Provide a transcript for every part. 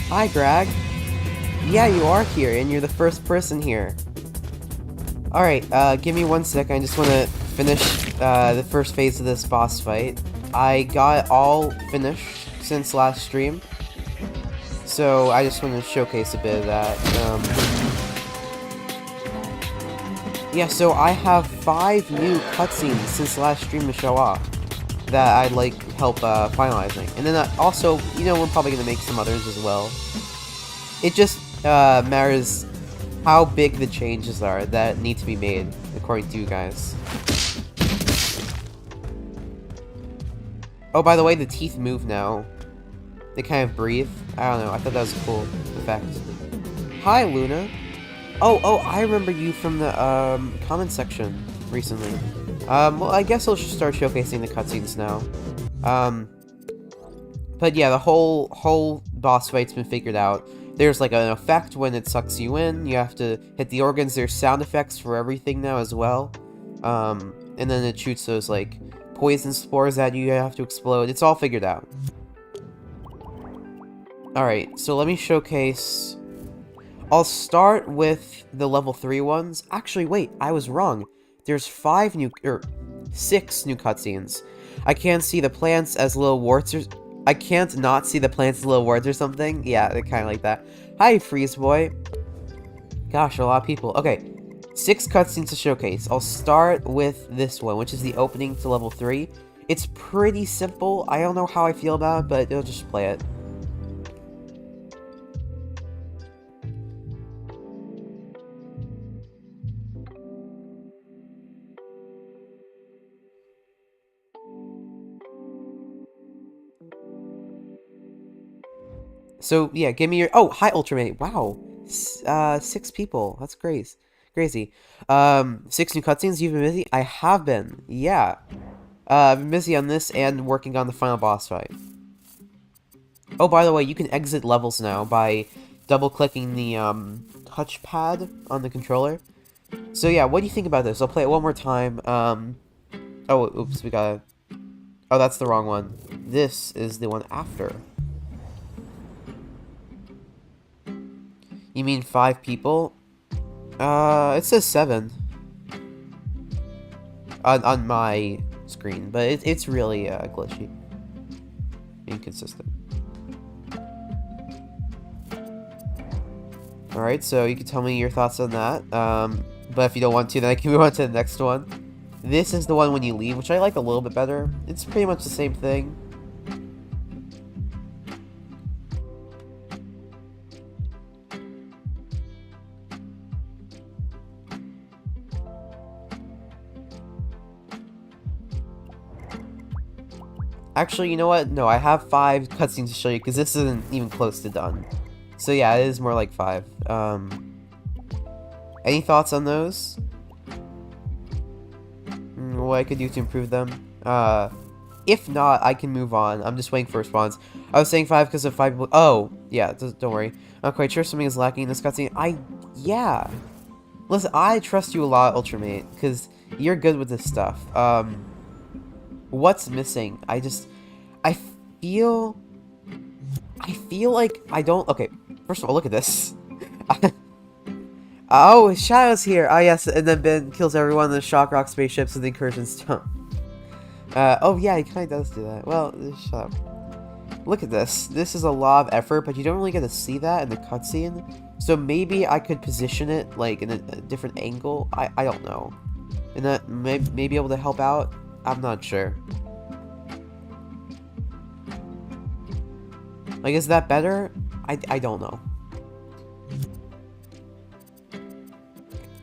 Hi, Greg. Yeah, you are here, and you're the first person here. Alright, give me 1 sec. I just want to finish the first phase of this boss fight. I got it all finished since last stream, so I just want to showcase a bit of that. Yeah, so I have 5 new cutscenes since last stream to show off that I'd like help finalizing. And then also, you know, we're probably going to make some others as well. It just matters how big the changes are that need to be made, according to you guys. Oh, by the way, the teeth move now. They kind of breathe. I don't know, I thought that was a cool effect. Hi, Luna. Oh, I remember you from the comment section recently. Well, I guess I'll just start showcasing the cutscenes now. But yeah, the whole boss fight's been figured out. There's like an effect when it sucks you in. You have to hit the organs. There's sound effects for everything now as well. And then it shoots those like poison spores at you. You have to explode. It's all figured out. Alright, so let me showcase. I'll start with the level 3 ones. Actually, wait, I was wrong. There's 6 new cutscenes. I can't see the plants as little warts or... I can't not see the plants as little warts or something. Yeah, they're kind of like that. Hi, Freeze Boy. Gosh, a lot of people. Okay, 6 cutscenes to showcase. I'll start with this one, which is the opening to level 3. It's pretty simple. I don't know how I feel about it, but I'll just play it. So, yeah, give me your... Oh, hi, Ultramate. Wow. 6 people. That's crazy. 6 new cutscenes. You've been busy? I have been. Yeah. I've been busy on this and working on the final boss fight. Oh, by the way, you can exit levels now by double-clicking the touchpad on the controller. So, yeah, what do you think about this? I'll play it one more time. Oh, oops, we gotta... Oh, that's the wrong one. This is the one after. You mean 5 people? It says 7 on my screen, but it's really glitchy, inconsistent. All right, so you can tell me your thoughts on that. But if you don't want to, then I can move on to the next one. This is the one when you leave, which I like a little bit better. It's pretty much the same thing. Actually, you know what? No, I have 5 cutscenes to show you because this isn't even close to done. So yeah, it is more like 5. Any thoughts on those? What I could do to improve them? If not, I can move on. I'm just waiting for a response. I was saying 5 because of 5 people. Oh, yeah, don't worry. I'm quite sure something is lacking in this cutscene. Yeah. Listen, I trust you a lot, Ultramate, because you're good with this stuff. What's missing? I feel... I feel like I don't... Okay, first of all, look at this. Oh, Shadow's here. Oh, yes, and then Ben kills everyone in the Shock Rock spaceships with the Incursion Stone. Oh, yeah, he kind of does do that. Well, shut up. Look at this. This is a lot of effort, but you don't really get to see that in the cutscene. So maybe I could position it, like, in a different angle. I don't know. And that may be able to help out. I'm not sure. Like, is that better? I don't know.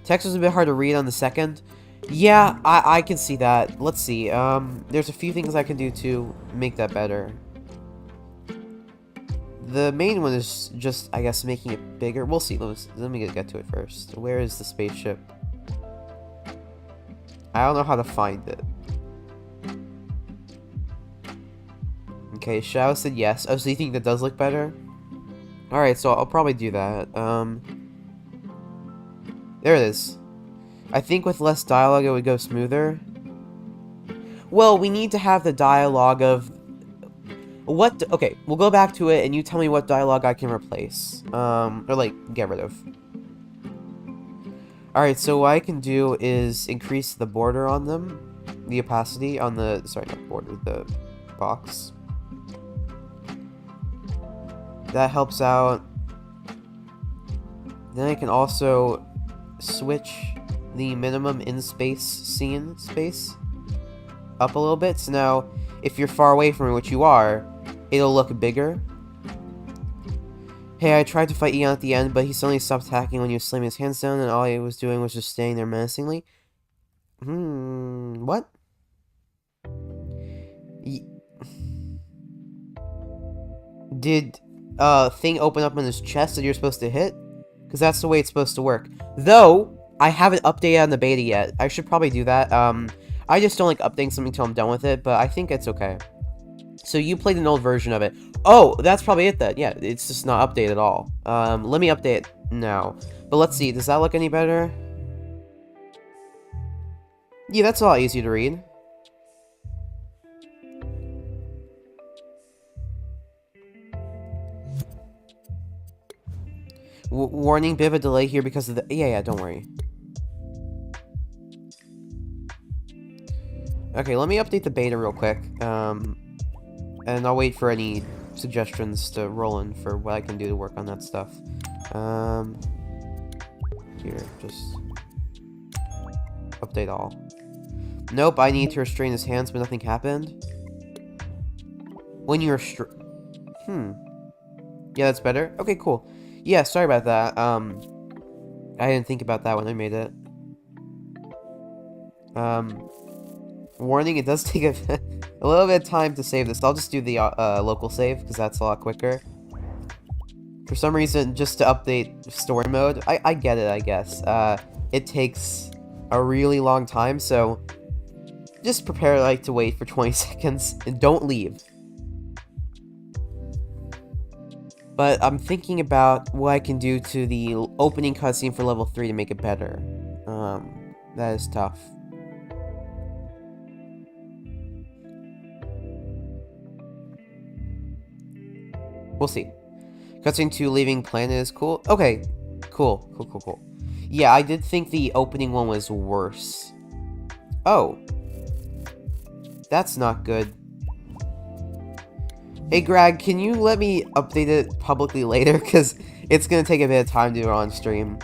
Text was a bit hard to read on the second. Yeah, I can see that. Let's see. There's a few things I can do to make that better. The main one is just, I guess, making it bigger. We'll see. Let me get to it first. Where is the spaceship? I don't know how to find it. Okay, Shao said yes. Oh, so you think that does look better? Alright, so I'll probably do that. There it is. I think with less dialogue it would go smoother. Well, we need to have the dialogue of... Okay, we'll go back to it and you tell me what dialogue I can replace. Or, like, get rid of. Alright, so what I can do is increase the border on them. The opacity on the... Sorry, not border, the box. That helps out. Then I can also switch the minimum in-space scene space up a little bit. So now, if you're far away from it, which you are, it'll look bigger. Hey, I tried to fight Eon at the end, but he suddenly stopped attacking when he was slamming his hands down, and all he was doing was just staying there menacingly. What? Did thing open up in his chest that you're supposed to hit? Because that's the way it's supposed to work. Though, I haven't updated on the beta yet. I should probably do that. I just don't like updating something until I'm done with it, but I think it's okay. So you played an old version of it. Oh, that's probably it then. Yeah, it's just not updated at all. Let me update it now. But let's see, does that look any better? Yeah, that's a lot easier to read. Warning, bit of a delay here because of the... Yeah, don't worry. Okay, let me update the beta real quick. And I'll wait for any suggestions to roll in for what I can do to work on that stuff. Here, just... update all. Nope, I need to restrain his hands, but nothing happened. When you Yeah, that's better. Okay, cool. Yeah, sorry about that. I didn't think about that when I made it. Warning, it does take a little bit of time to save this. I'll just do the local save, because that's a lot quicker. For some reason, just to update story mode, I get it, I guess. It takes a really long time, so just prepare like to wait for 20 seconds, and don't leave. But I'm thinking about what I can do to the opening cutscene for level 3 to make it better. That is tough. We'll see. Cutscene 2 leaving planet is cool. Okay, cool. Yeah, I did think the opening one was worse. Oh. That's not good. Hey Greg, can you let me update it publicly later? Because it's going to take a bit of time to do it on stream.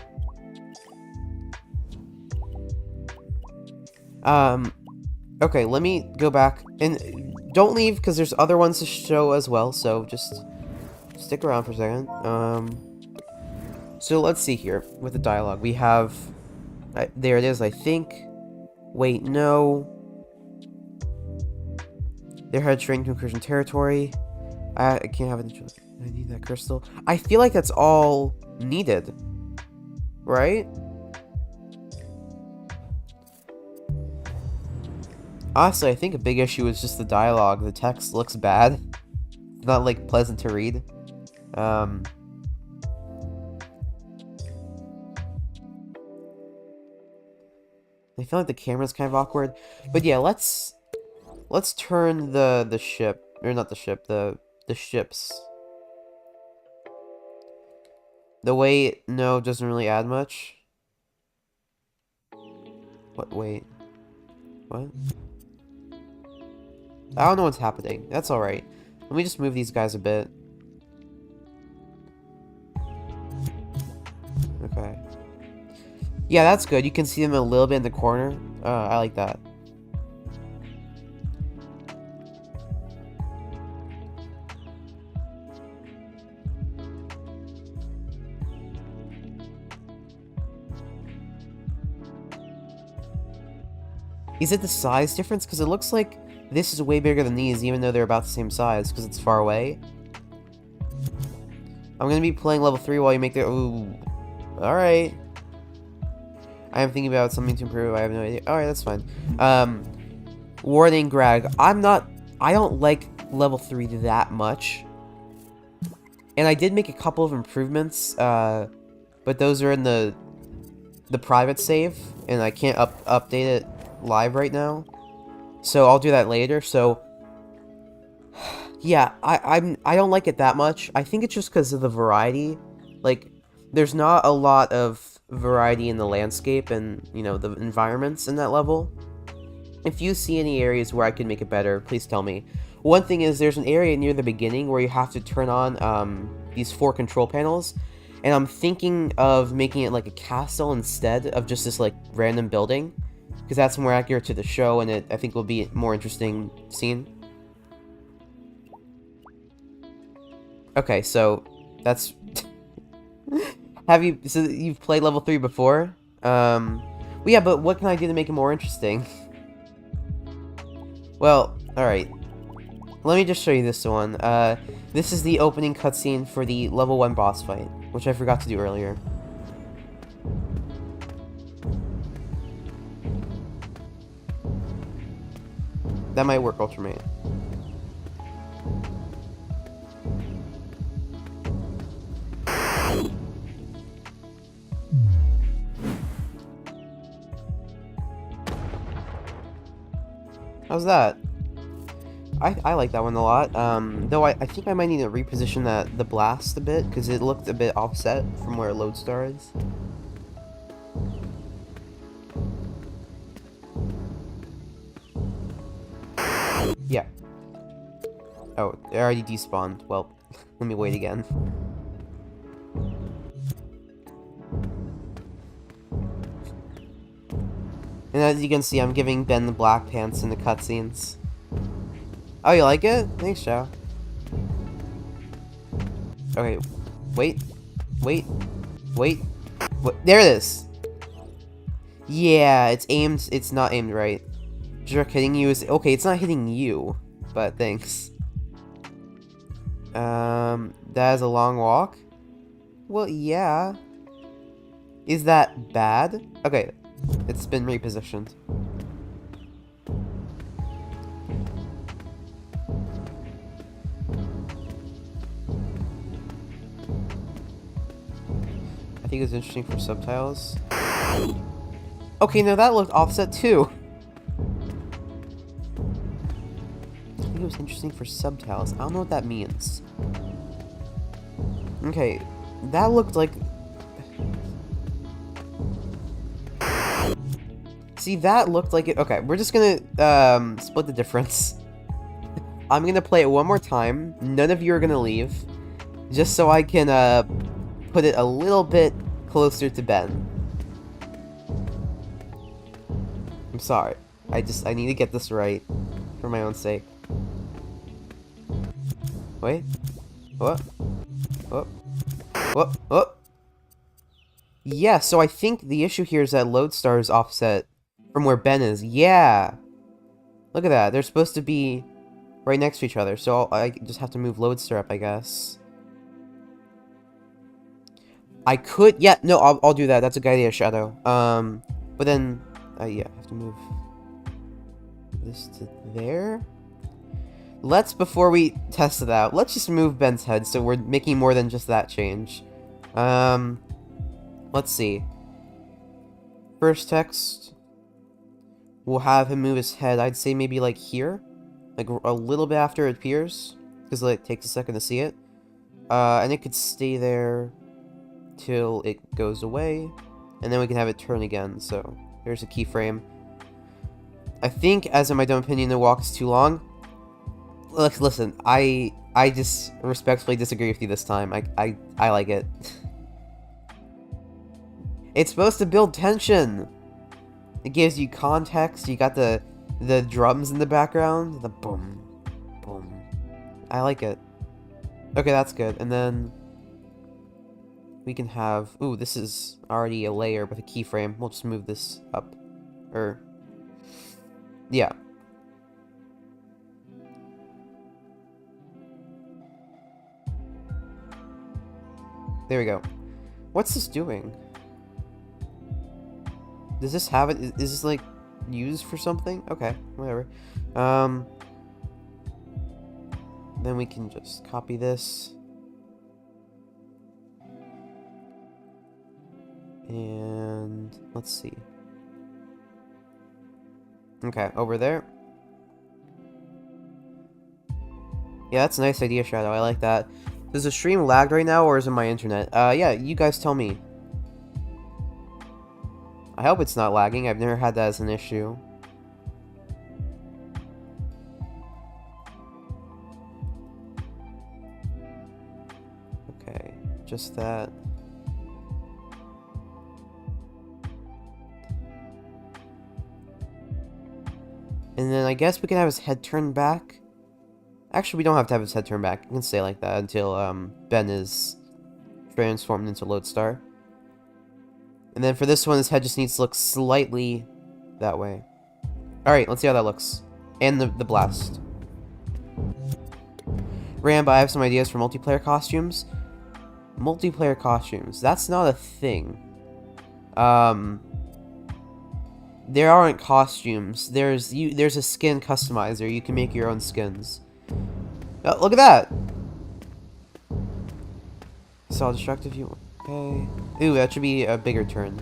Okay, let me go back. And don't leave, because there's other ones to show as well, so just stick around for a second. So let's see here with the dialogue. We have... there it is, I think. Wait, no. Their head straying to incursion territory. I can't have it. I need that crystal. I feel like that's all needed. Right? Honestly, I think a big issue is just the dialogue. The text looks bad. It's not, like, pleasant to read. I feel like the camera's kind of awkward. But yeah, let's turn the ship, or not the ship, the ships. The weight, no, doesn't really add much. What, wait. What? I don't know what's happening. That's alright. Let me just move these guys a bit. Okay. Yeah, that's good. You can see them a little bit in the corner. I like that. Is it the size difference? Because it looks like this is way bigger than these, even though they're about the same size, because it's far away. I'm going to be playing level 3 while you make the... Ooh. Alright. I am thinking about something to improve. I have no idea. Alright, that's fine. Warning, Greg. I don't like level 3 that much. And I did make a couple of improvements, but those are in the private save, and I can't update it live right now. So I'll do that later. So yeah, I don't like it that much. I think it's just because of the variety. Like, there's not a lot of variety in the landscape and, you know, the environments in that level. If you see any areas where I could make it better, please tell me. One thing is, there's an area near the beginning where you have to turn on these 4 control panels, and I'm thinking of making it like a castle instead of just this like random building, because that's more accurate to the show, and I think will be a more interesting scene. Okay, so that's so you've played level 3 before? Well, yeah, but what can I do to make it more interesting? Well, alright. Let me just show you this one. This is the opening cutscene for the level 1 boss fight, which I forgot to do earlier. That might work, Ultramate. How's that? I like that one a lot, though I think I might need to reposition the blast a bit, because it looked a bit offset from where Lodestar is. Yeah. Oh, it already despawned. Well, let me wait again. And as you can see, I'm giving Ben the black pants in the cutscenes. Oh, you like it? Thanks, Chow. Okay, wait. There it is! Yeah, it's not aimed right. Jerk hitting you is... Okay, it's not hitting you, but thanks. That is a long walk? Well, yeah. Is that bad? Okay, it's been repositioned. I think it's interesting for subtitles. Okay, now that looked offset too. I think it was interesting for subtitles. I don't know what that means. Okay, that looked like... See, that looked like it... Okay, we're just gonna split the difference. I'm gonna play it one more time. None of you are gonna leave. Just so I can put it a little bit closer to Ben. I'm sorry. I need to get this right for my own sake. Wait. What? What? What? What? Yeah, so I think the issue here is that Lodestar is offset from where Ben is. Yeah! Look at that. They're supposed to be right next to each other, so I just have to move Lodestar up, I guess. I could... Yeah, no, I'll do that. That's a good idea, Shadow. But then... yeah, I have to move. this to there. Before we test it out, let's just move Ben's head so we're making more than just that change. Let's see. First text, we'll have him move his head, I'd say maybe like here. Like a little bit after it appears, because like, it takes a second to see it. And it could stay there till it goes away, and then we can have it turn again, so there's a keyframe. I think, as in my own opinion, the walk is too long. Listen, I just respectfully disagree with you this time. I like it. It's supposed to build tension. It gives you context. You got the drums in the background, the boom, boom. I like it. Okay, that's good. And then we can have... Ooh, this is already a layer with a keyframe. We'll just move this up. Yeah. There we go. What's this doing? Does this have it? Is this, like, used for something? Okay, whatever. Then we can just copy this. And let's see. Okay, over there. Yeah, that's a nice idea, Shadow. I like that. Does the stream lag right now, or is it my internet? Yeah, you guys tell me. I hope it's not lagging. I've never had that as an issue. Okay, just that. And then I guess we can have his head turned back. Actually, we don't have to have his head turned back. We can stay like that until Ben is transformed into Lodestar. And then for this one, his head just needs to look slightly that way. Alright, let's see how that looks. And the blast. Rambo, I have some ideas for multiplayer costumes. Multiplayer costumes. That's not a thing. There aren't costumes. There's a skin customizer. You can make your own skins. Oh, look at that! Saw destructive you. Okay. Ooh, that should be a bigger turn.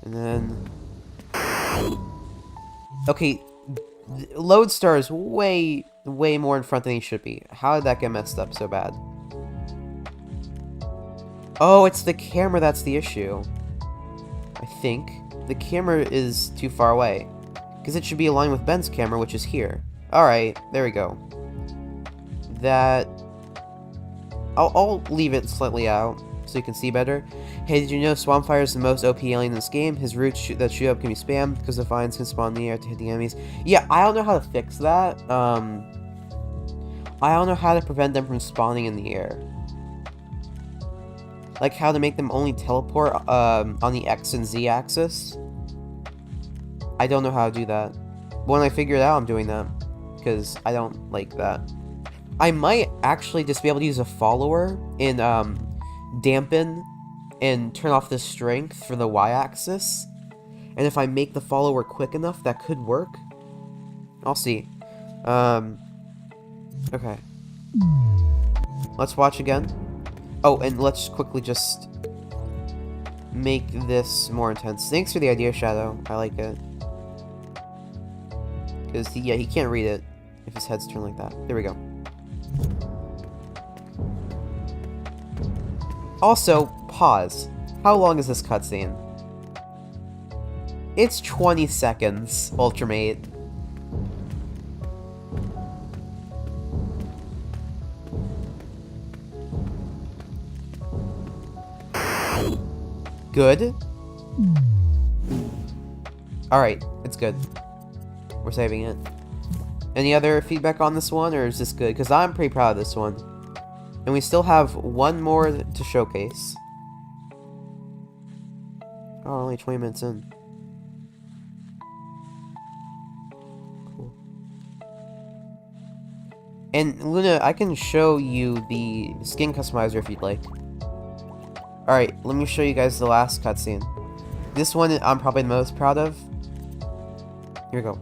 And then... Okay, Lodestar is way more in front than he should be. How did that get messed up so bad? Oh, it's the camera that's the issue. I think. The camera is too far away. Because it should be aligned with Ben's camera, which is here. Alright, there we go. That... I'll leave it slightly out, so you can see better. Hey, did you know Swampfire is the most OP alien in this game? His roots that shoot up can be spammed, because the vines can spawn in the air to hit the enemies. Yeah, I don't know how to fix that. I don't know how to prevent them from spawning in the air. Like how to make them only teleport on the X and Z axis. I don't know how to do that. But when I figure it out, I'm doing that. Because I don't like that. I might actually just be able to use a follower and dampen and turn off the strength for the Y-axis. And if I make the follower quick enough, that could work. I'll see. Okay. Let's watch again. Oh, and let's quickly just make this more intense. Thanks for the idea, Shadow. I like it. Because, he can't read it if his head's turned like that. There we go. Also, pause. How long is this cutscene? It's 20 seconds, Ultramate. Good. Alright, it's good. We're saving it. Any other feedback on this one, or is this good? Because I'm pretty proud of this one. And we still have one more to showcase. Oh, only 20 minutes in. Cool. And Luna, I can show you the skin customizer if you'd like. Alright, let me show you guys the last cutscene. This one I'm probably the most proud of. Here we go.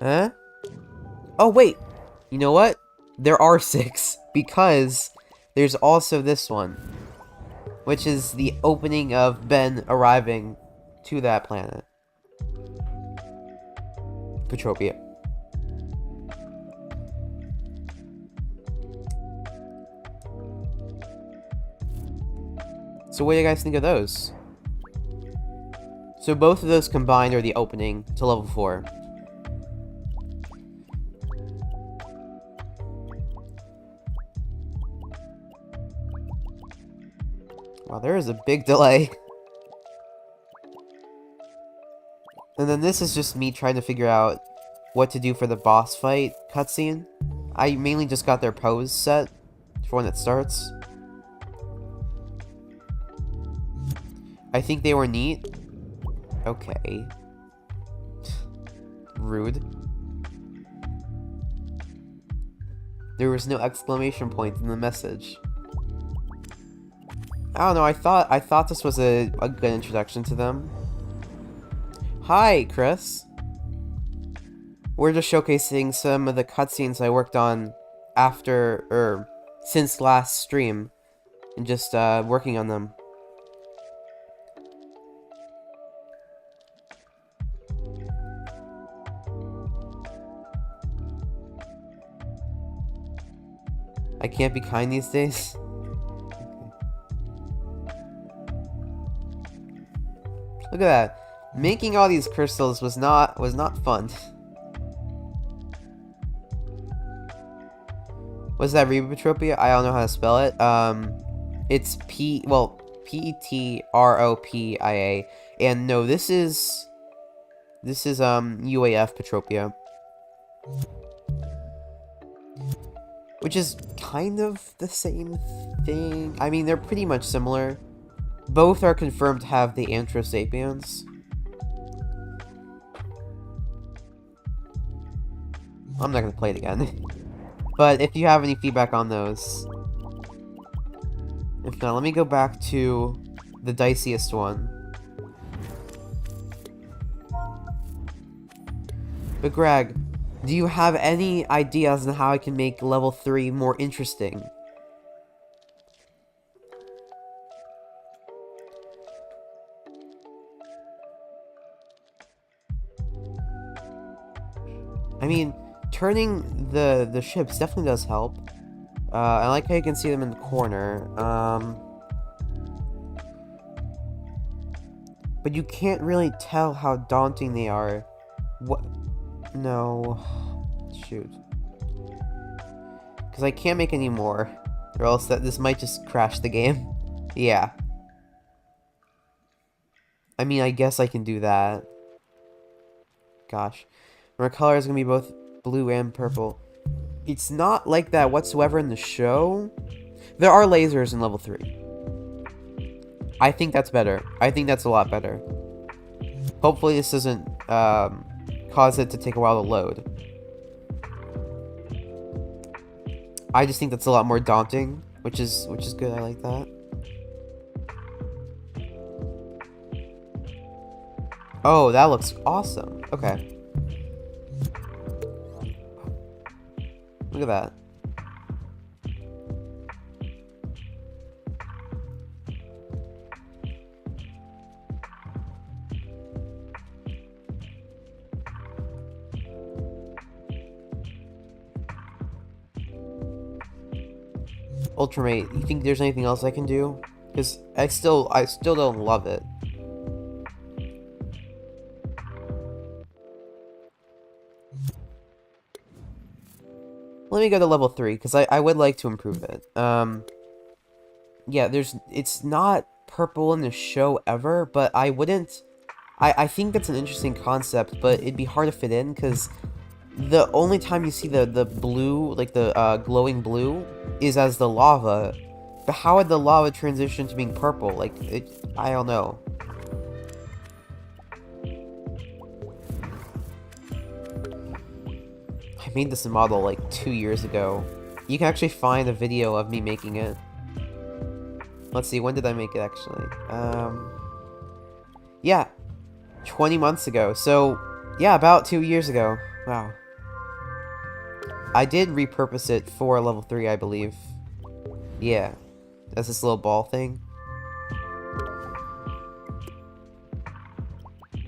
Huh? Oh, wait! You know what? There are 6, because there's also this one, which is the opening of Ben arriving to that planet. Petropia. So what do you guys think of those? So both of those combined are the opening to level 4. Wow, there is a big delay. And then this is just me trying to figure out what to do for the boss fight cutscene. I mainly just got their pose set for when it starts. I think they were neat. Okay. Rude. There was no exclamation point in the message. I don't know, I thought this was a good introduction to them. Hi, Chris. We're just showcasing some of the cutscenes I worked on since last stream. And just, working on them. I can't be kind these days. Look at that. Making all these crystals was not fun. Was that Petropia? I don't know how to spell it. It's Petropia. And no, this is UAF Petropia. Which is kind of the same thing. I mean, they're pretty much similar. Both are confirmed to have the Anthrosapiens. I'm not gonna play it again. But if you have any feedback on those... If not, let me go back to the diciest one. But Greg, do you have any ideas on how I can make level 3 more interesting? I mean, turning the ships definitely does help. I like how you can see them in the corner. But you can't really tell how daunting they are. What? No. Shoot. Because I can't make any more. Or else this might just crash the game. Yeah. I mean, I guess I can do that. Gosh. Our color is going to be both blue and purple. It's not like that whatsoever in the show. There are lasers in level 3. I think that's better. I think that's a lot better. Hopefully this doesn't cause it to take a while to load. I just think that's a lot more daunting, which is good. I like that. Oh, that looks awesome. Okay. Look at that. Ultramate, you think there's anything else I can do? Because I still don't love it. Let me go to level 3, because I would like to improve it. Yeah, it's not purple in the show ever, but I wouldn't I think that's an interesting concept, but it'd be hard to fit in, because the only time you see the blue, like the glowing blue, is as the lava. But how would the lava transition to being purple? Like, I don't know. I made this model like 2 years ago. You can actually find a video of me making it. Let's see, when did I make it actually? Yeah, 20 months ago. So, yeah, about 2 years ago. Wow. I did repurpose it for level 3, I believe. Yeah. That's this little ball thing.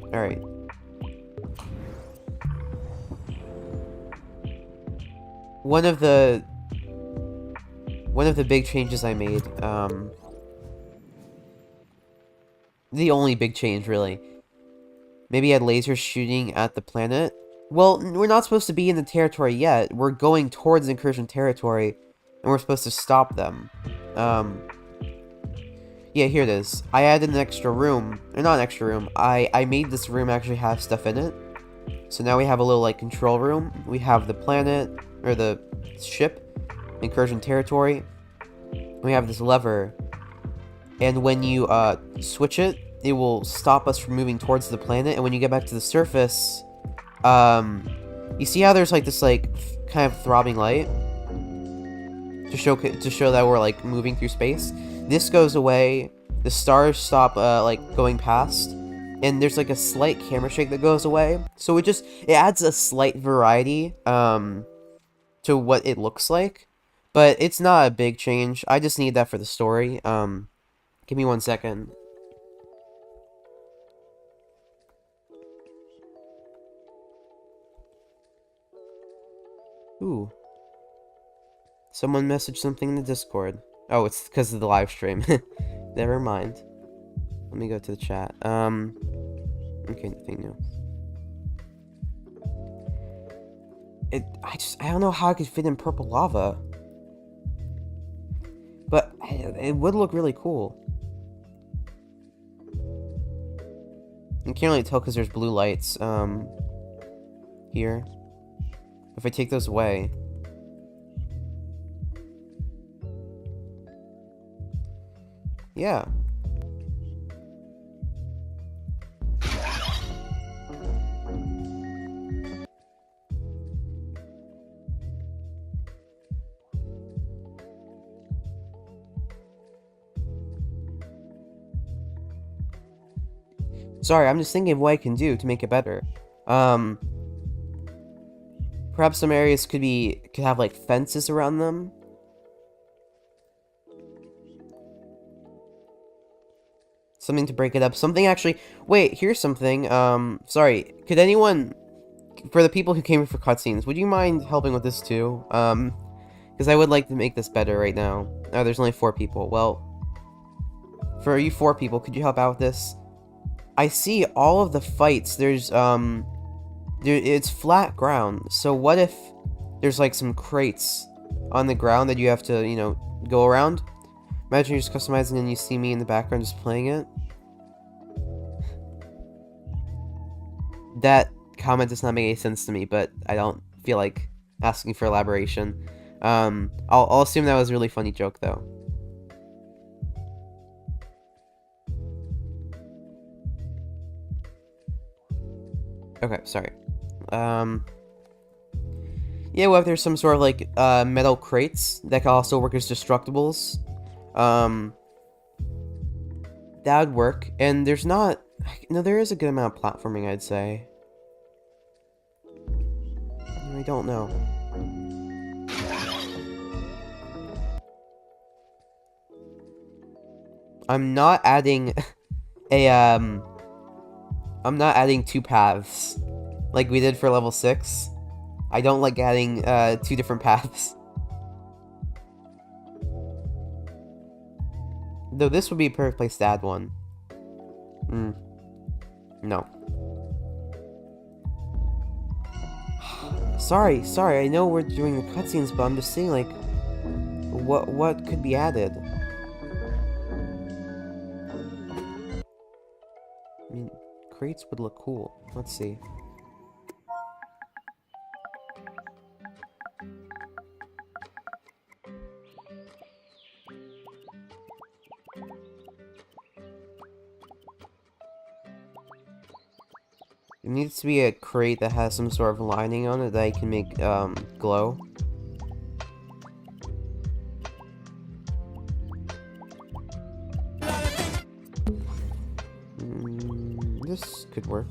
Alright. One of the big changes I made, the only big change, really. Maybe add lasers shooting at the planet. Well, we're not supposed to be in the territory yet. We're going towards incursion territory, and we're supposed to stop them. Yeah, here it is. I added an extra room. Or not an extra room. I made this room actually have stuff in it. So now we have a little, like, control room. We have the planet, or the ship, incursion territory. We have this lever. And when you, switch it, it will stop us from moving towards the planet. And when you get back to the surface, you see how there's, like, this, like, kind of throbbing light? To show that we're, like, moving through space. This goes away, the stars stop, like, going past, and there's, like, a slight camera shake that goes away. So it adds a slight variety, to what it looks like. But it's not a big change. I just need that for the story. Give me 1 second. Ooh. Someone messaged something in the Discord. Oh, it's because of the live stream. Never mind. Let me go to the chat. Okay, nothing new. I don't know how I could fit in purple lava. But it would look really cool. You can't really tell because there's blue lights, here. If I take those away... Yeah. Sorry, I'm just thinking of what I can do to make it better. Perhaps some areas could have like fences around them. Something to break it up. Something actually... Wait, here's something. Sorry. Could anyone... For the people who came here for cutscenes, would you mind helping with this too? Because I would like to make this better right now. Oh, there's only 4 people. Well, for you 4 people, could you help out with this? I see all of the fights. There's, it's flat ground. So what if there's, like, some crates on the ground that you have to, you know, go around? Imagine you're just customizing and you see me in the background just playing it. That comment does not make any sense to me, but I don't feel like asking for elaboration. I'll assume that was a really funny joke, though. Okay, sorry. Yeah, well, if there's some sort of, like, metal crates that can also work as destructibles, that would work. And there's not... No, there is a good amount of platforming, I'd say. I don't know. I'm not adding a, I'm not adding 2 paths like we did for level 6. I don't like adding, 2 different paths. Though this would be a perfect place to add one. No. Sorry, I know we're doing the cutscenes, but I'm just saying, like, what could be added? I mean, crates would look cool. Let's see. It needs to be a crate that has some sort of lining on it that I can make glow. This could work.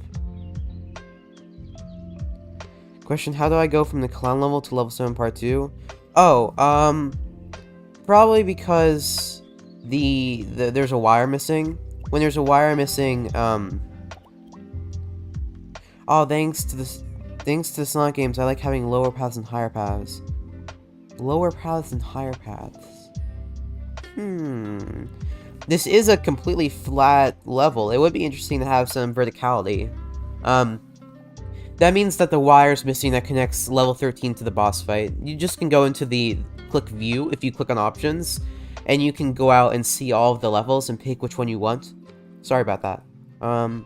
Question, how do I go from the clown level to level 7 part 2? Oh, probably because there's a wire missing. When there's a wire missing, oh, thanks to the Sonic games, I like having lower paths and higher paths. Lower paths and higher paths. This is a completely flat level. It would be interesting to have some verticality. That means that the wire's missing that connects level 13 to the boss fight. You just can go into the click view if you click on options, and you can go out and see all of the levels and pick which one you want. Sorry about that. I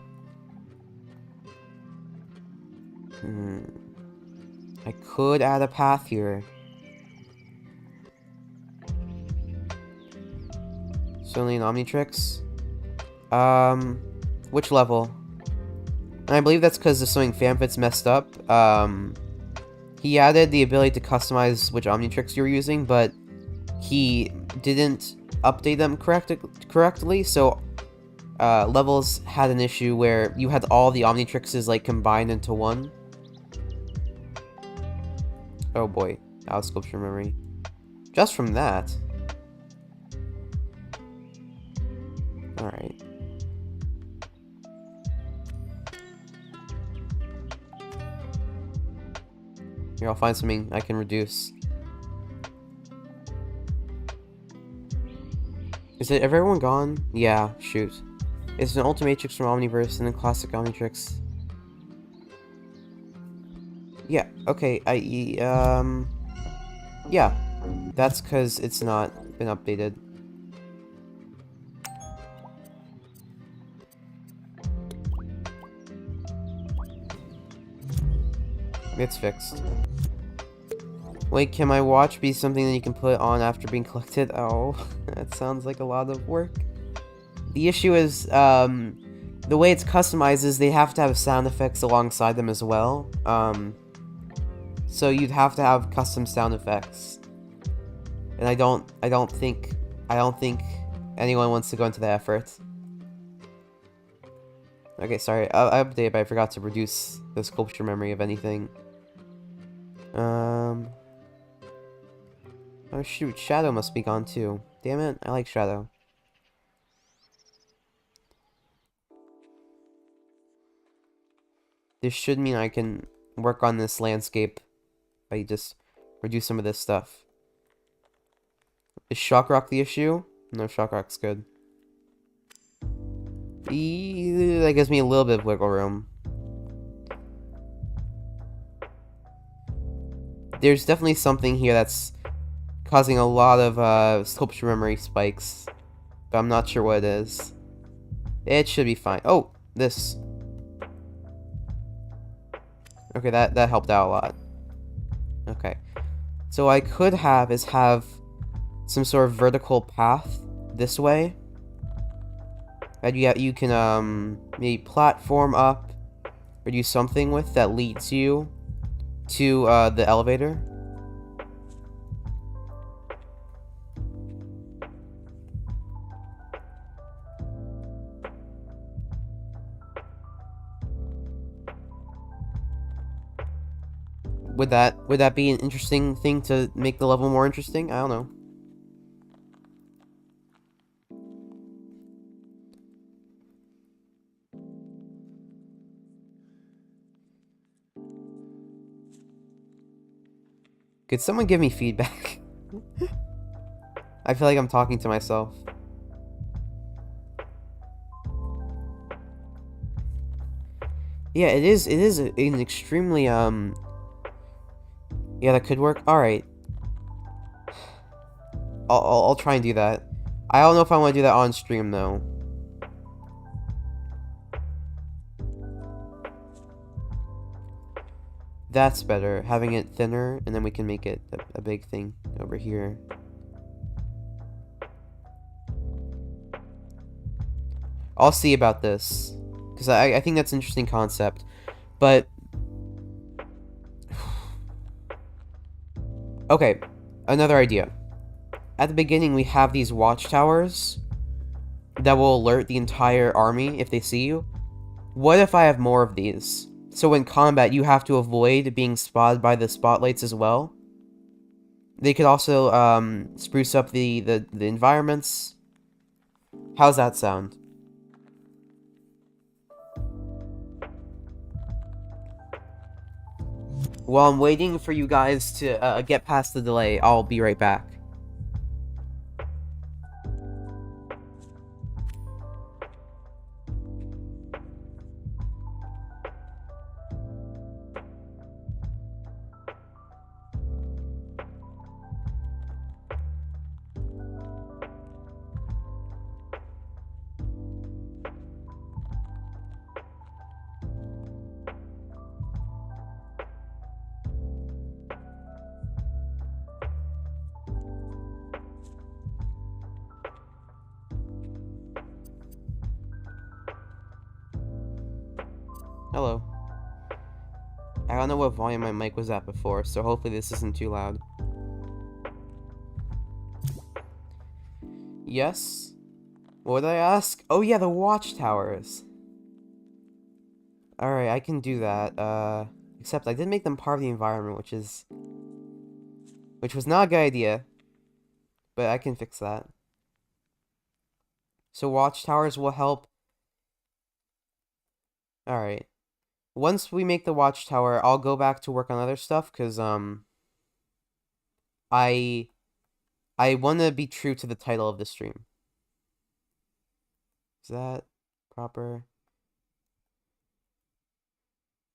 could add a path here. Certainly an Omnitrix. Which level? And I believe that's because the Sewing Fanfit's messed up. He added the ability to customize which Omnitrix you're using, but he didn't update them correctly, so levels had an issue where you had all the Omnitrixes like combined into one. Oh boy, out of sculpture memory. Just from that. Alright. Here, I'll find something I can reduce. Is it everyone gone? Yeah, shoot. It's an Ultimatrix from Omniverse and a classic Omnitrix. Yeah, okay, yeah. That's because it's not been updated. It's fixed. Wait, can my watch be something that you can put on after being collected? Oh, that sounds like a lot of work. The issue is, the way it's customized is they have to have sound effects alongside them as well. So you'd have to have custom sound effects. And I don't think anyone wants to go into the effort. Okay, sorry, I updated, but I forgot to reduce the sculpture memory of anything. Oh shoot, Shadow must be gone too. Damn it, I like Shadow. This should mean I can work on this landscape by just reduce some of this stuff. Is Shock Rock the issue? No, Shock Rock's good. That gives me a little bit of wiggle room. There's definitely something here that's causing a lot of sculpture memory spikes, but I'm not sure what it is. It should be fine. Oh, this. Okay, that helped out a lot. Okay, so what I could have is have some sort of vertical path this way. And you can maybe platform up or do something with that leads you to the elevator. Would that be an interesting thing to make the level more interesting? I don't know. Could someone give me feedback? I feel like I'm talking to myself. Yeah, it is an extremely yeah, that could work. All right. I'll try and do that. I don't know if I want to do that on stream though. That's better, having it thinner, and then we can make it a big thing over here. I'll see about this, because I think that's an interesting concept, but... Okay, another idea. At the beginning, we have these watchtowers that will alert the entire army if they see you. What if I have more of these? So in combat, you have to avoid being spotted by the spotlights as well. They could also spruce up the environments. How's that sound? While I'm waiting for you guys to get past the delay, I'll be right back. Hello. I don't know what volume my mic was at before, so hopefully this isn't too loud. Yes? What did I ask? Oh yeah, the watchtowers. Alright, I can do that. Except I did make them part of the environment, which was not a good idea. But I can fix that. So watchtowers will help. Alright. Once we make the watchtower, I'll go back to work on other stuff, because, I want to be true to the title of the stream. Is that proper?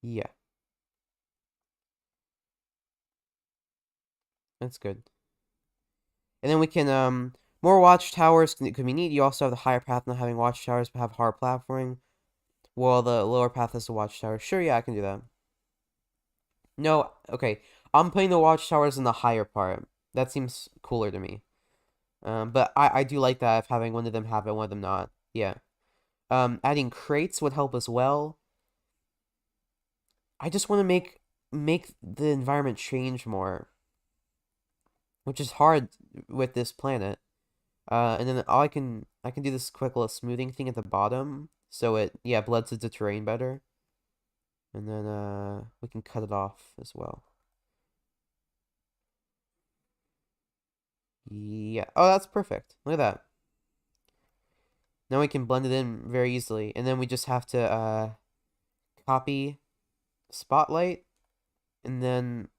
Yeah. That's good. And then we can, more watchtowers could be neat. You also have the higher path not having watchtowers, but have hard platforming. Well, the lower path has the watchtower. Sure, yeah, I can do that. No, okay. I'm putting the watchtowers in the higher part. That seems cooler to me. But I do like that of having one of them have it, one of them not. Yeah. Adding crates would help as well. I just want to make the environment change more, which is hard with this planet. And then I can do this quick little smoothing thing at the bottom, so it blends into the terrain better. And then we can cut it off as well. Yeah. Oh, that's perfect. Look at that. Now we can blend it in very easily, and then we just have to copy Spotlight, and then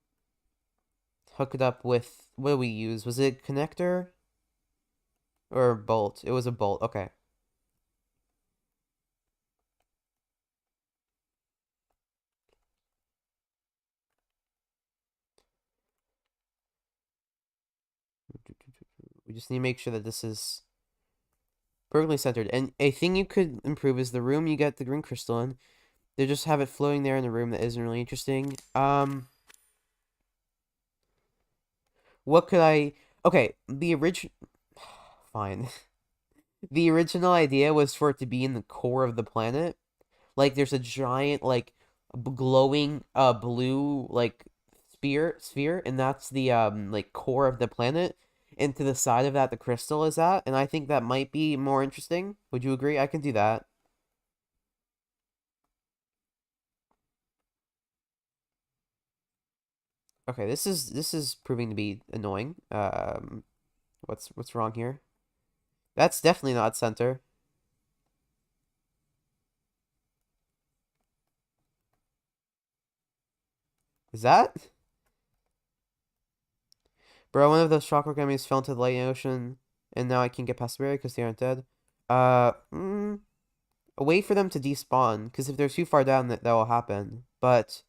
hook it up with, what do we use? Was it connector or a bolt? It was a bolt. Okay. We just need to make sure that this is perfectly centered. And a thing you could improve is the room you get the green crystal in. They just have it floating there in the room that isn't really interesting. What could I... Okay, the original... Fine. The original idea was for it to be in the core of the planet. Like, there's a giant, like, glowing, blue, like, sphere, and that's the, like, core of the planet. And to the side of that, the crystal is at, and I think that might be more interesting. Would you agree? I can do that. Okay, this is proving to be annoying. What's wrong here? That's definitely not center. Is that? Bro, one of those shockrock enemies fell into the light ocean, and now I can't get past the barrier because they aren't dead. Uh, mm, Wait for them to despawn, because if they're too far down, that will happen. But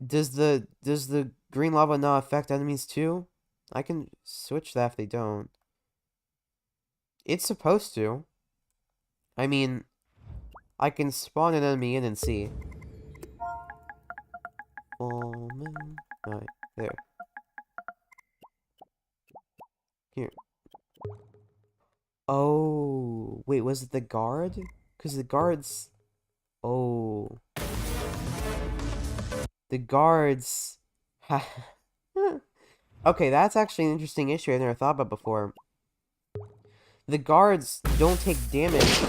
does the green lava not affect enemies too? I can switch that if they don't. It's supposed to. I mean, I can spawn an enemy in and see. full moon. Alright, there. Here. Oh, wait, was it the guard? Because the guards... Oh. The guards... Okay, that's actually an interesting issue I never thought about before. The guards don't take damage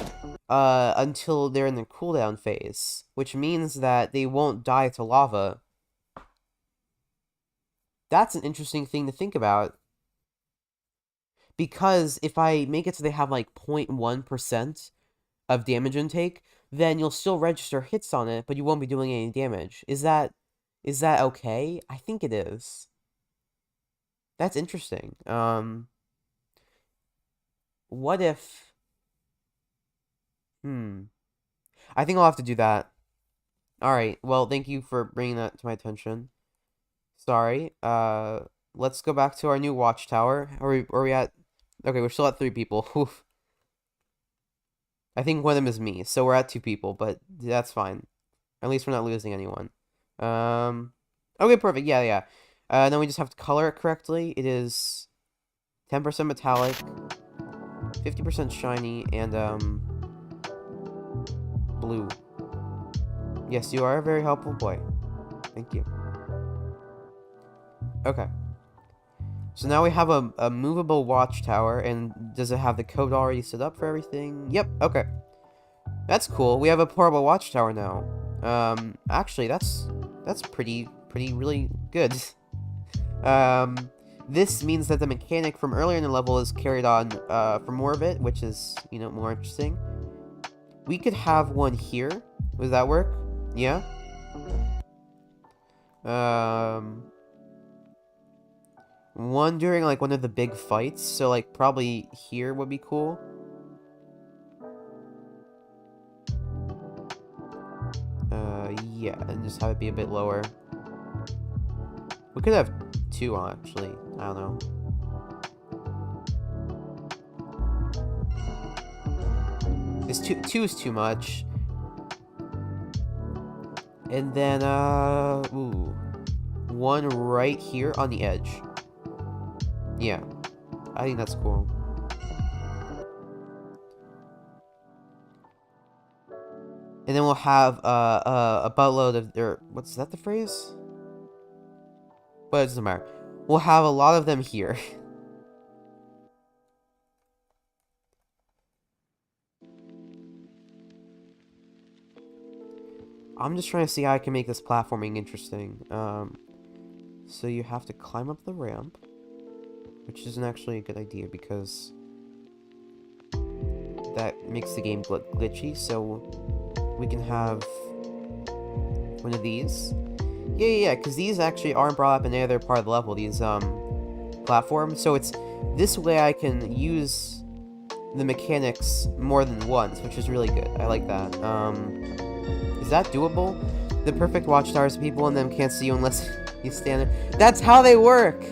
until they're in the cooldown phase, which means that they won't die to lava. That's an interesting thing to think about. Because if I make it so they have like 0.1% of damage intake, then you'll still register hits on it, but you won't be doing any damage. Is that okay? I think it is. That's interesting. What if... I think I'll have to do that. Alright, well, thank you for bringing that to my attention. Sorry. Let's go back to our new watchtower. Are we at... Okay, we're still at 3 people. Oof. I think one of them is me, so we're at 2 people, but that's fine. At least we're not losing anyone. Okay, perfect. Yeah. Then we just have to color it correctly. It is 10% metallic, 50% shiny, and, blue. Yes, you are a very helpful boy. Thank you. Okay. So now we have a movable watchtower, and does it have the code already set up for everything? Yep, okay. That's cool. We have a portable watchtower now. Actually, that's pretty really good. This means that the mechanic from earlier in the level is carried on for more of it, which is, you know, more interesting. We could have one here. Would that work? Yeah? One during, like, one of the big fights, so, like, probably here would be cool. Yeah, and just have it be a bit lower. We could have 2, actually. I don't know. This 2 is too much. And then, ooh. One right here on the edge. Yeah. I think that's cool. And then we'll have, a buttload of, what's that the phrase? But it doesn't matter. We'll have a lot of them here. I'm just trying to see how I can make this platforming interesting. So you have to climb up the ramp, which isn't actually a good idea because that makes the game glitchy. So we can have one of these. Yeah, because these actually aren't brought up in any other part of the level, these platforms. So it's this way I can use the mechanics more than once, which is really good. I like that. Is that doable? The perfect watchtowers, people in them can't see you unless you stand there. That's how they work!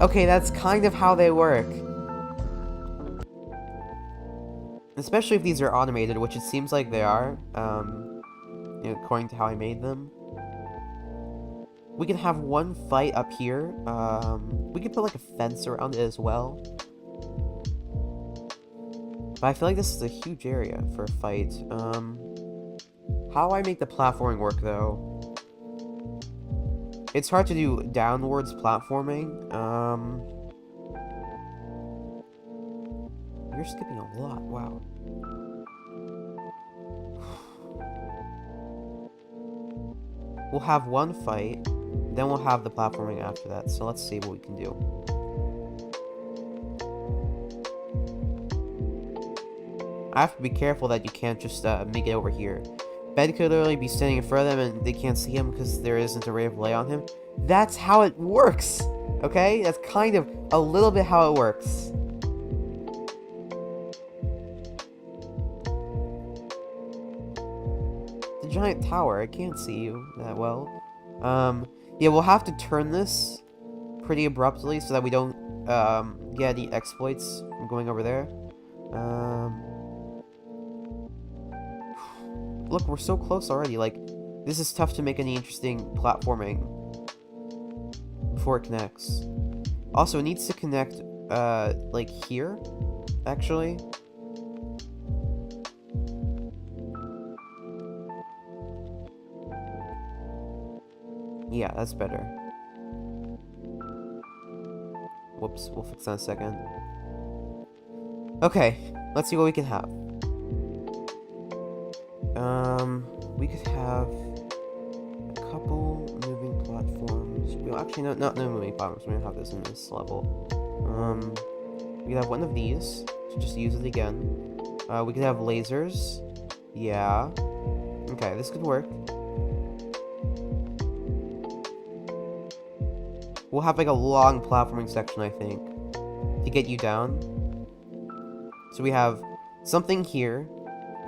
Okay, that's kind of how they work. Especially if these are automated, which it seems like they are, you know, according to how I made them. We can have one fight up here. We could put like a fence around it as well. But I feel like this is a huge area for a fight. How do I make the platforming work, though? It's hard to do downwards platforming. You're skipping a lot, wow. We'll have one fight, then we'll have the platforming after that, so let's see what we can do. I have to be careful that you can't just make it over here. Bed could literally be standing in front of them and they can't see him because there isn't a ray of light on him. That's how it works! Okay? That's kind of a little bit how it works. The giant tower, I can't see you that well. Yeah, we'll have to turn this pretty abruptly so that we don't get any exploits from going over there. Look, we're so close already, like, This is tough to make any interesting platforming before it connects. Also, it needs to connect, like here, actually. Yeah, that's better. Whoops, we'll fix that in a second. Okay, let's see what we can have. We could have a couple moving platforms. Well, actually, no moving platforms. We're gonna have this in this level. We could have one of these to just use it again. We could have lasers. Yeah. Okay, this could work. We'll have like a long platforming section, I think, to get you down. So we have something here,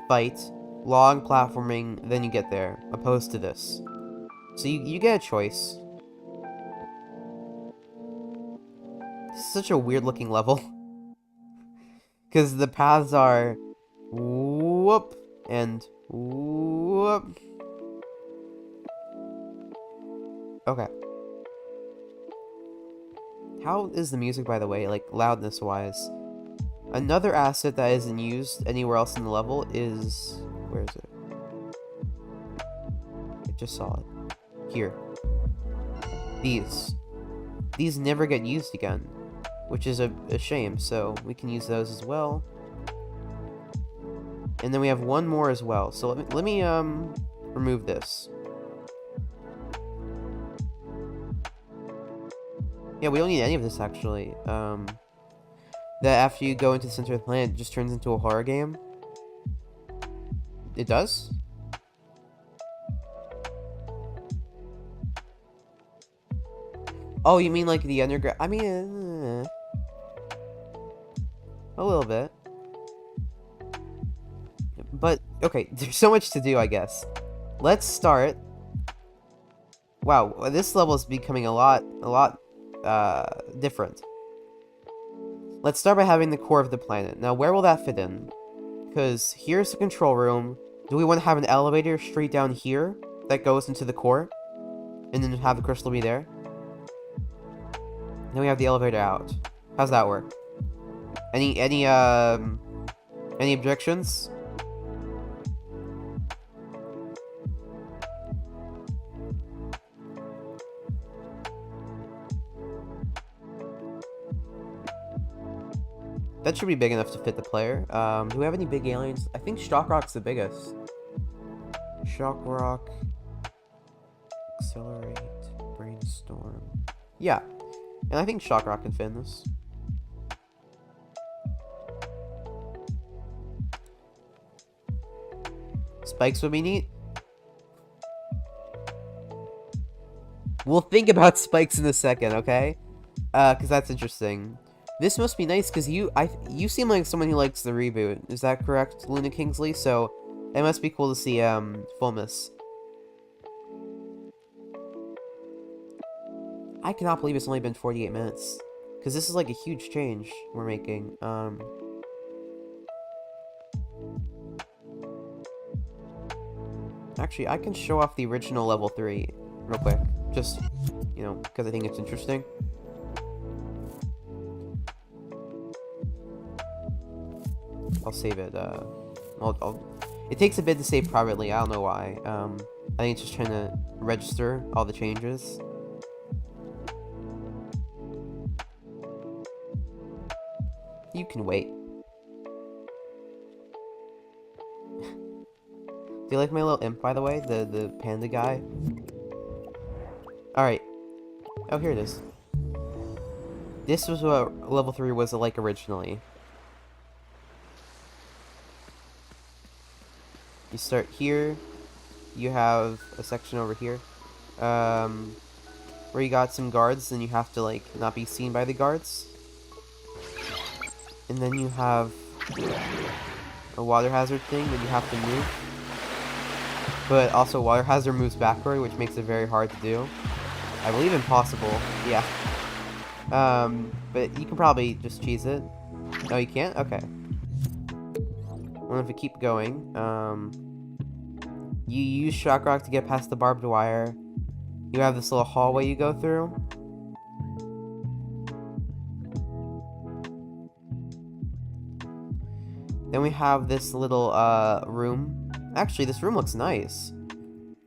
fight, long platforming, then you get there, opposed to this. So you get a choice. This is such a weird looking level. Because the paths are whoop and whoop. Okay. How is the music, by the way, like loudness wise? Another asset that isn't used anywhere else in the level is... Where is it? I just saw it. Here. These. These never get used again, which is a shame, so we can use those as well. And then we have one more as well, so let me remove this. Yeah, we don't need any of this, actually. That after you go into the center of the planet, it just turns into a horror game. It does? Oh, you mean like the underground? I mean, a little bit. But, okay, there's so much to do, I guess. Let's start. Wow, this level is becoming a lot different. Let's start by having the core of the planet. Now, where will that fit in? Because here's the control room. Do we want to have an elevator straight down here that goes into the core? And then have the crystal be there? Then we have the elevator out. How's that work? Any objections? That should be big enough to fit the player. Do we have any big aliens? I think Shock Rock's the biggest. Shock Rock. Accelerate. Brainstorm. Yeah. And I think Shock Rock can fit in this. Spikes would be neat. We'll think about spikes in a second, okay? Because that's interesting. This must be nice because you seem like someone who likes the reboot. Is that correct, Luna Kingsley? So it must be cool to see Fulmus. I cannot believe it's only been 48 minutes. Because this is like a huge change we're making. Actually, I can show off the original level 3 real quick. Just, you know, because I think it's interesting. I'll save it, it takes a bit to save privately, I don't know why. I think it's just trying to register all the changes. You can wait. Do you like my little imp, by the way? The panda guy? Alright. Oh, here it is. This was what level 3 was like originally. You start here. You have a section over here. Where you got some guards, and you have to, like, not be seen by the guards. And then you have a water hazard thing that you have to move. But also water hazard moves backward, which makes it very hard to do. I believe impossible. Yeah. But you can probably just cheese it. Oh, you can't? Okay. Well, if we keep going, You use shock rock to get past the barbed wire. You have this little hallway you go through. Then we have this little room. Actually, this room looks nice.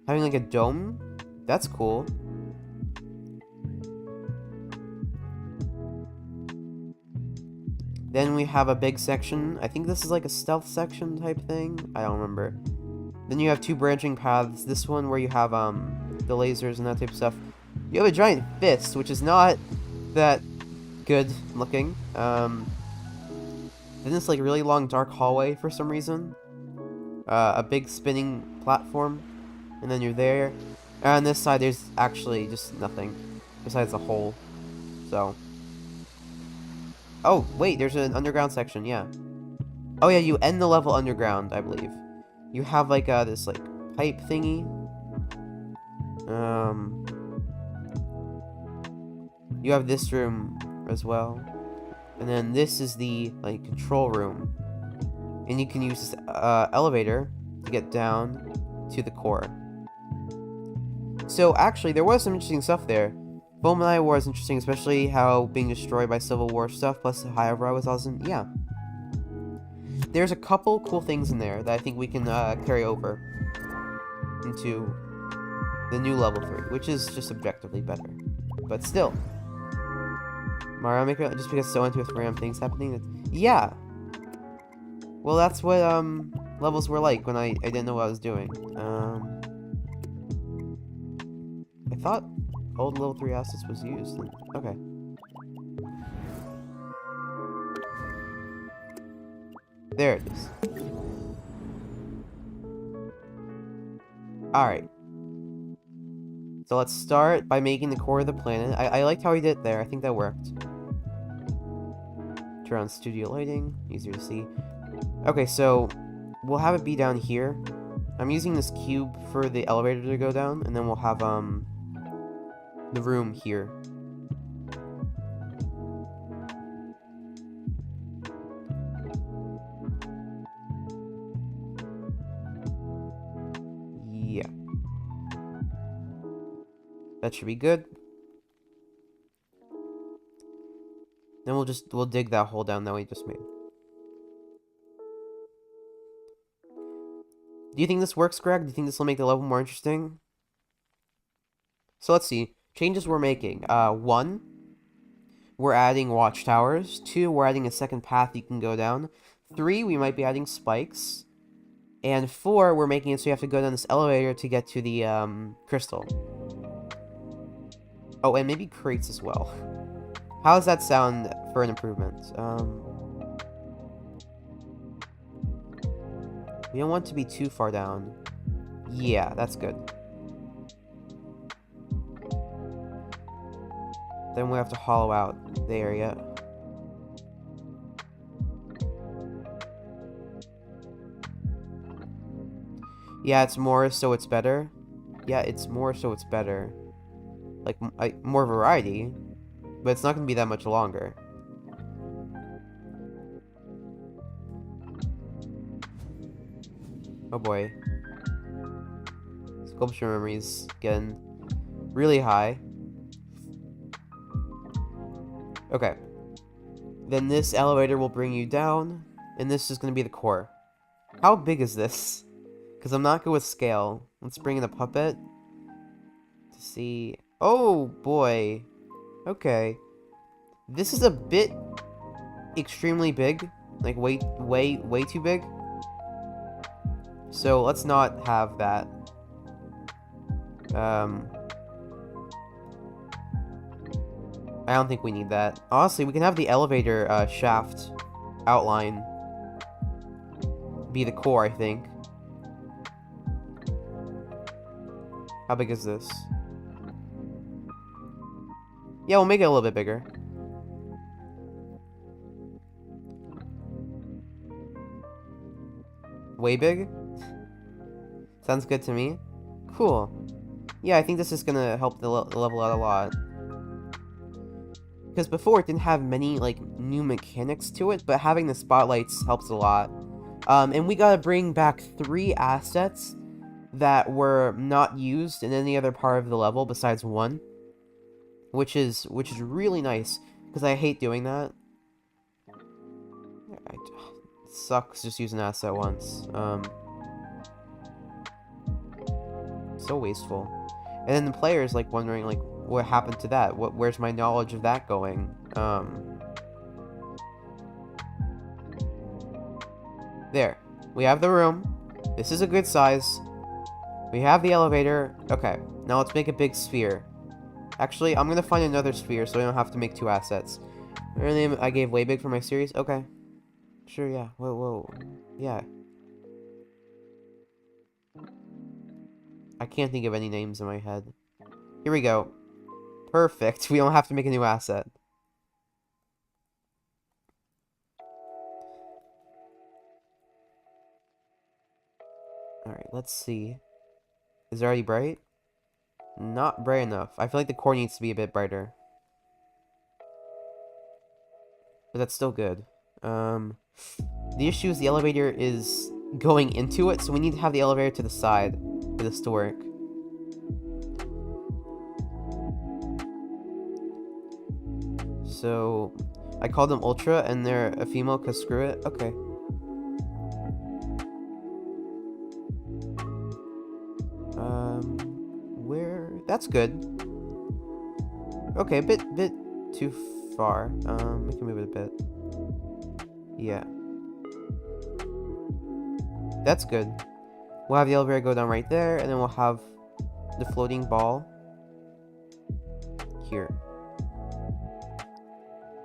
Having like a dome, that's cool. Then we have a big section. I think this is like a stealth section type thing. I don't remember. Then you have two branching paths. This one where you have the lasers and that type of stuff. You have a giant fist, which is not that good looking. Then this like really long dark hallway for some reason. A big spinning platform. And then you're there. And on this side there's actually just nothing besides a hole. So. Oh, wait, there's an underground section, yeah. Oh yeah, you end the level underground, I believe. You have like this like pipe thingy. You have this room as well. And then this is the like control room. And you can use this elevator to get down to the core. So actually there was some interesting stuff there. Fulminate War is interesting, especially how being destroyed by Civil War stuff, plus High Override was awesome. Yeah. There's a couple cool things in there that I think we can carry over into the new level 3, which is just objectively better. But still. Mario Maker, just because so into with random things happening? Yeah. Well, that's what levels were like when I didn't know what I was doing. I thought old level 3 assets was used. Okay. There it is. Alright. So let's start by making the core of the planet. I liked how he did it there. I think that worked. Turn on studio lighting. Easier to see. Okay, so we'll have it be down here. I'm using this cube for the elevator to go down, and then we'll have the room here. Yeah. That should be good. Then we'll dig that hole down that we just made. Do you think this works, Greg? Do you think this will make the level more interesting? So let's see. Changes we're making. 1, we're adding watchtowers. 2, we're adding a second path you can go down. 3, we might be adding spikes. And 4, we're making it so you have to go down this elevator to get to the crystal. Oh, and maybe crates as well. How does that sound for an improvement? We don't want to be too far down. Yeah, that's good. Then we have to hollow out the area. Yeah, it's more so it's better. Yeah, it's more so it's better. Like, more variety. But it's not going to be that much longer. Oh boy. Sculpture memory's getting really high. Okay. Then this elevator will bring you down, and this is going to be the core. How big is this? Because I'm not good with scale. Let's bring in a puppet to see. Oh boy. Okay. This is a bit extremely big. Like way too big. So let's not have that. I don't think we need that. Honestly, we can have the elevator shaft outline be the core, I think. How big is this? Yeah, we'll make it a little bit bigger. Way big? Sounds good to me. Cool. Yeah, I think this is gonna help the level out a lot. Because before it didn't have many, like, new mechanics to it, but having the spotlights helps a lot. And we gotta bring back 3 assets that were not used in any other part of the level besides one, which is really nice because I hate doing that. It sucks just using asset once. So wasteful. And then the players like wondering like what happened to that? Where's my knowledge of that going? There. We have the room. This is a good size. We have the elevator. Okay, now let's make a big sphere. Actually, I'm gonna find another sphere so I don't have to make two assets. Earlier I gave way big for my series. Okay. Sure, yeah. Whoa. Yeah. I can't think of any names in my head. Here we go. Perfect. We don't have to make a new asset. Alright, let's see. Is it already bright? Not bright enough. I feel like the core needs to be a bit brighter. But that's still good. The issue is the elevator is going into it, so we need to have the elevator to the side for this to work. So, I called them Ultra, and they're a female, cause screw it. Okay. Where? That's good. Okay, a bit too far. We can move it a bit. Yeah. That's good. We'll have the elevator go down right there, and then we'll have the floating ball here.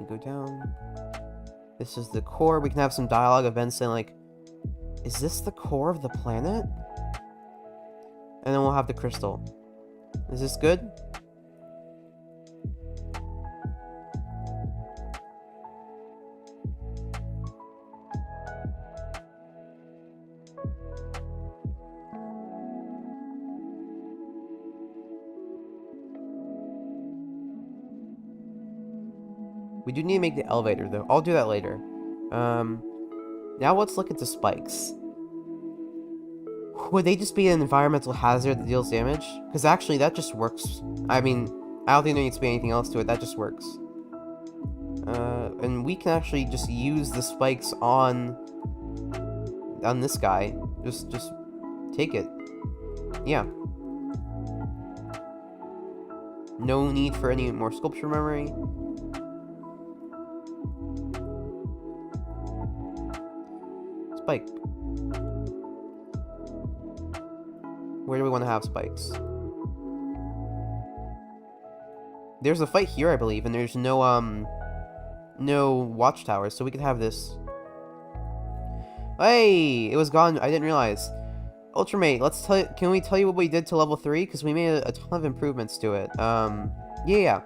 You go down. This is the core. We can have some dialogue events saying like, is this the core of the planet? And then we'll have the crystal. Is this good? We do need to make the elevator, though. I'll do that later. Now let's look into spikes. Would they just be an environmental hazard that deals damage? Because actually, that just works. I mean, I don't think there needs to be anything else to it. That just works. And we can actually just use the spikes on this guy. Just take it. Yeah. No need for any more sculpture memory. Spike. Where do we want to have spikes? There's a fight here, I believe, and there's no watchtowers, so we could have this. Hey, it was gone. I didn't realize. Ultramate, can we tell you what we did to level 3? Because we made a ton of improvements to it. Yeah.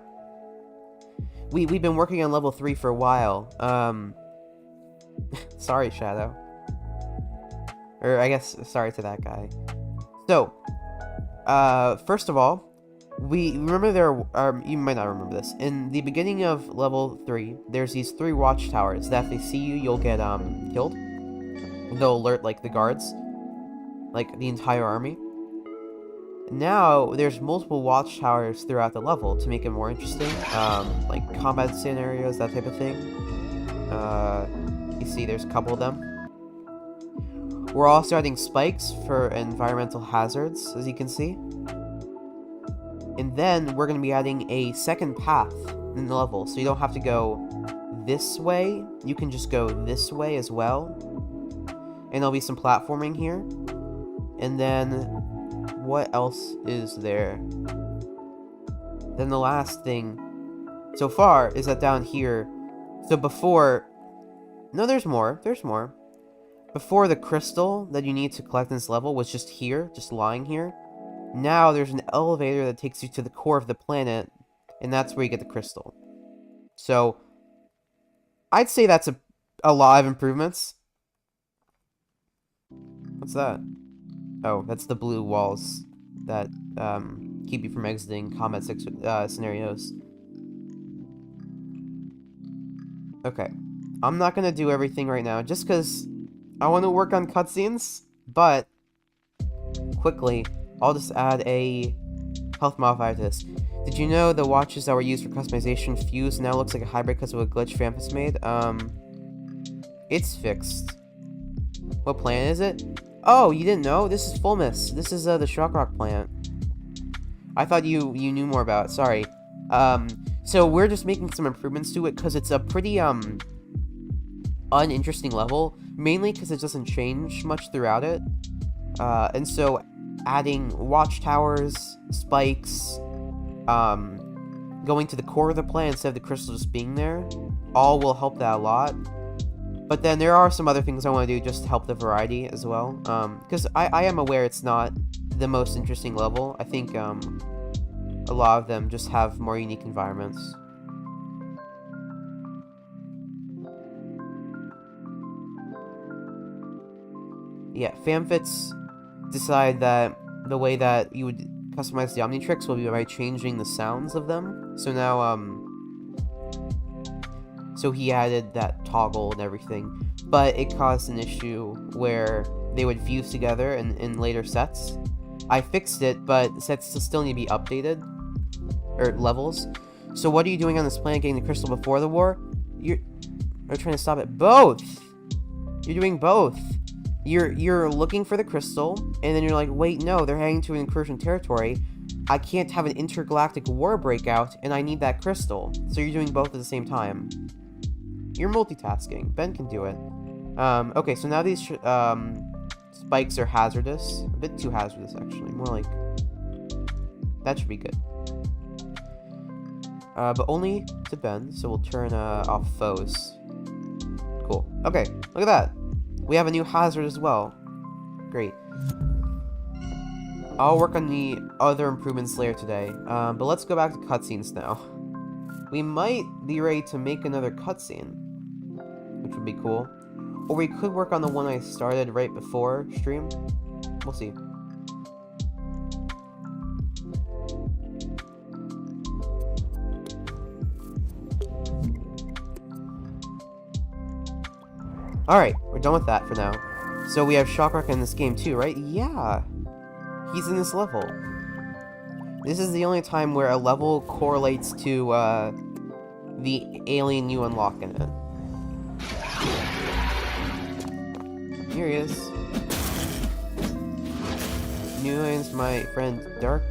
We've been working on level 3 for a while. Sorry, Shadow. Or, I guess, sorry to that guy. So, first of all, we remember you might not remember this. In the beginning of level 3, there's these 3 watchtowers that if they see you, you'll get, killed. They'll alert, like, the guards. Like, the entire army. Now, there's multiple watchtowers throughout the level to make it more interesting. Like, combat scenarios, that type of thing. You see, there's a couple of them. We're also adding spikes for environmental hazards, as you can see. And then we're going to be adding a second path in the level, so you don't have to go this way. You can just go this way as well. And there'll be some platforming here. And then, what else is there? Then the last thing so far is that down here, so before, no, there's more. Before, the crystal that you need to collect in this level was just here, just lying here. Now there's an elevator that takes you to the core of the planet, and that's where you get the crystal. So, I'd say that's a lot of improvements. What's that? Oh, that's the blue walls that keep you from exiting combat scenarios. Okay. I'm not gonna do everything right now, just because I want to work on cutscenes, but quickly, I'll just add a health modifier to this. Did you know the watches that were used for customization fused now looks like a hybrid because of a glitch Fampus made? It's fixed. What plant is it? Oh, you didn't know? This is Fulmus. This is the Shock Rock plant. I thought you knew more about it. Sorry. So we're just making some improvements to it because it's a pretty uninteresting level, mainly because it doesn't change much throughout it. And so adding watchtowers, spikes, going to the core of the plant instead of the crystal just being there, all will help that a lot. But then there are some other things I want to do just to help the variety as well. Because I am aware it's not the most interesting level. I think a lot of them just have more unique environments. Yeah, Famfits decide that the way that you would customize the Omnitrix will be by changing the sounds of them. So now, so he added that toggle and everything, but it caused an issue where they would fuse together in later sets. I fixed it, but sets still need to be updated, or levels. So what are you doing on this planet getting the crystal before the war? You're trying to stop it. Both! You're doing both. You're looking for the crystal, and then you're like, wait, no, they're heading to an incursion territory. I can't have an intergalactic war breakout, and I need that crystal. So you're doing both at the same time. You're multitasking. Ben can do it. Okay, so now these spikes are hazardous. A bit too hazardous, actually. More like... that should be good. But only to Ben, so we'll turn off foes. Cool. Okay, look at that. We have a new hazard as well. Great. I'll work on the other improvements later today. But let's go back to cutscenes now. We might be ready to make another cutscene, which would be cool. Or we could work on the one I started right before stream. We'll see. Alright, we're done with that for now. So we have Shock Rock in this game too, right? Yeah! He's in this level. This is the only time where a level correlates to the alien you unlock in it. Here he is. New aliens my friend Dark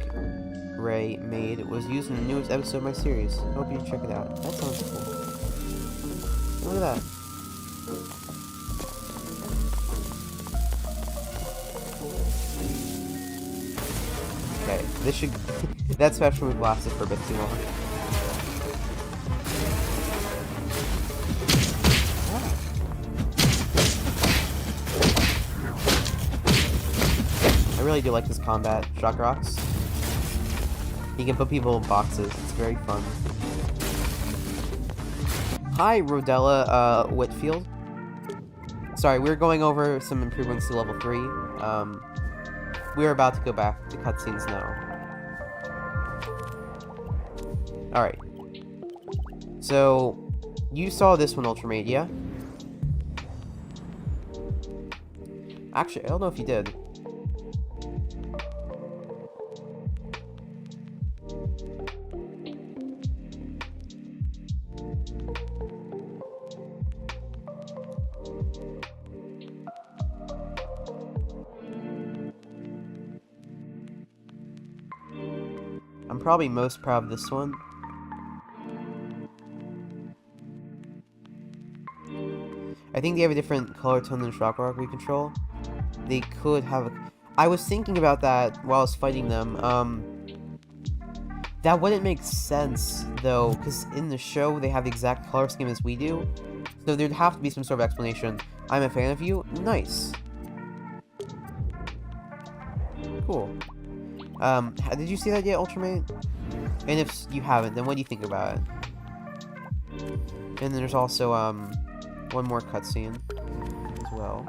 Ray made was used in the newest episode of my series. Hope you check it out. That sounds cool. Look at that. Okay, this should... that special move lasted for a bit too long. I really do like this combat. Shock Rocks. He can put people in boxes. It's very fun. Hi, Rodella Whitfield. Sorry, we're going over some improvements to level 3. We're about to go back to cutscenes now. Alright. So, you saw this one, Ultramate, yeah? Actually, I don't know if you did. I'm probably most proud of this one. I think they have a different color tone than Shock Rock we control. They could have a... I was thinking about that while I was fighting them. That wouldn't make sense, though, because in the show they have the exact color scheme as we do. So there'd have to be some sort of explanation. I'm a fan of you? Nice. Cool. Did you see that yet, Ultramate? And if you haven't, then what do you think about it? And then there's also, one more cutscene as well.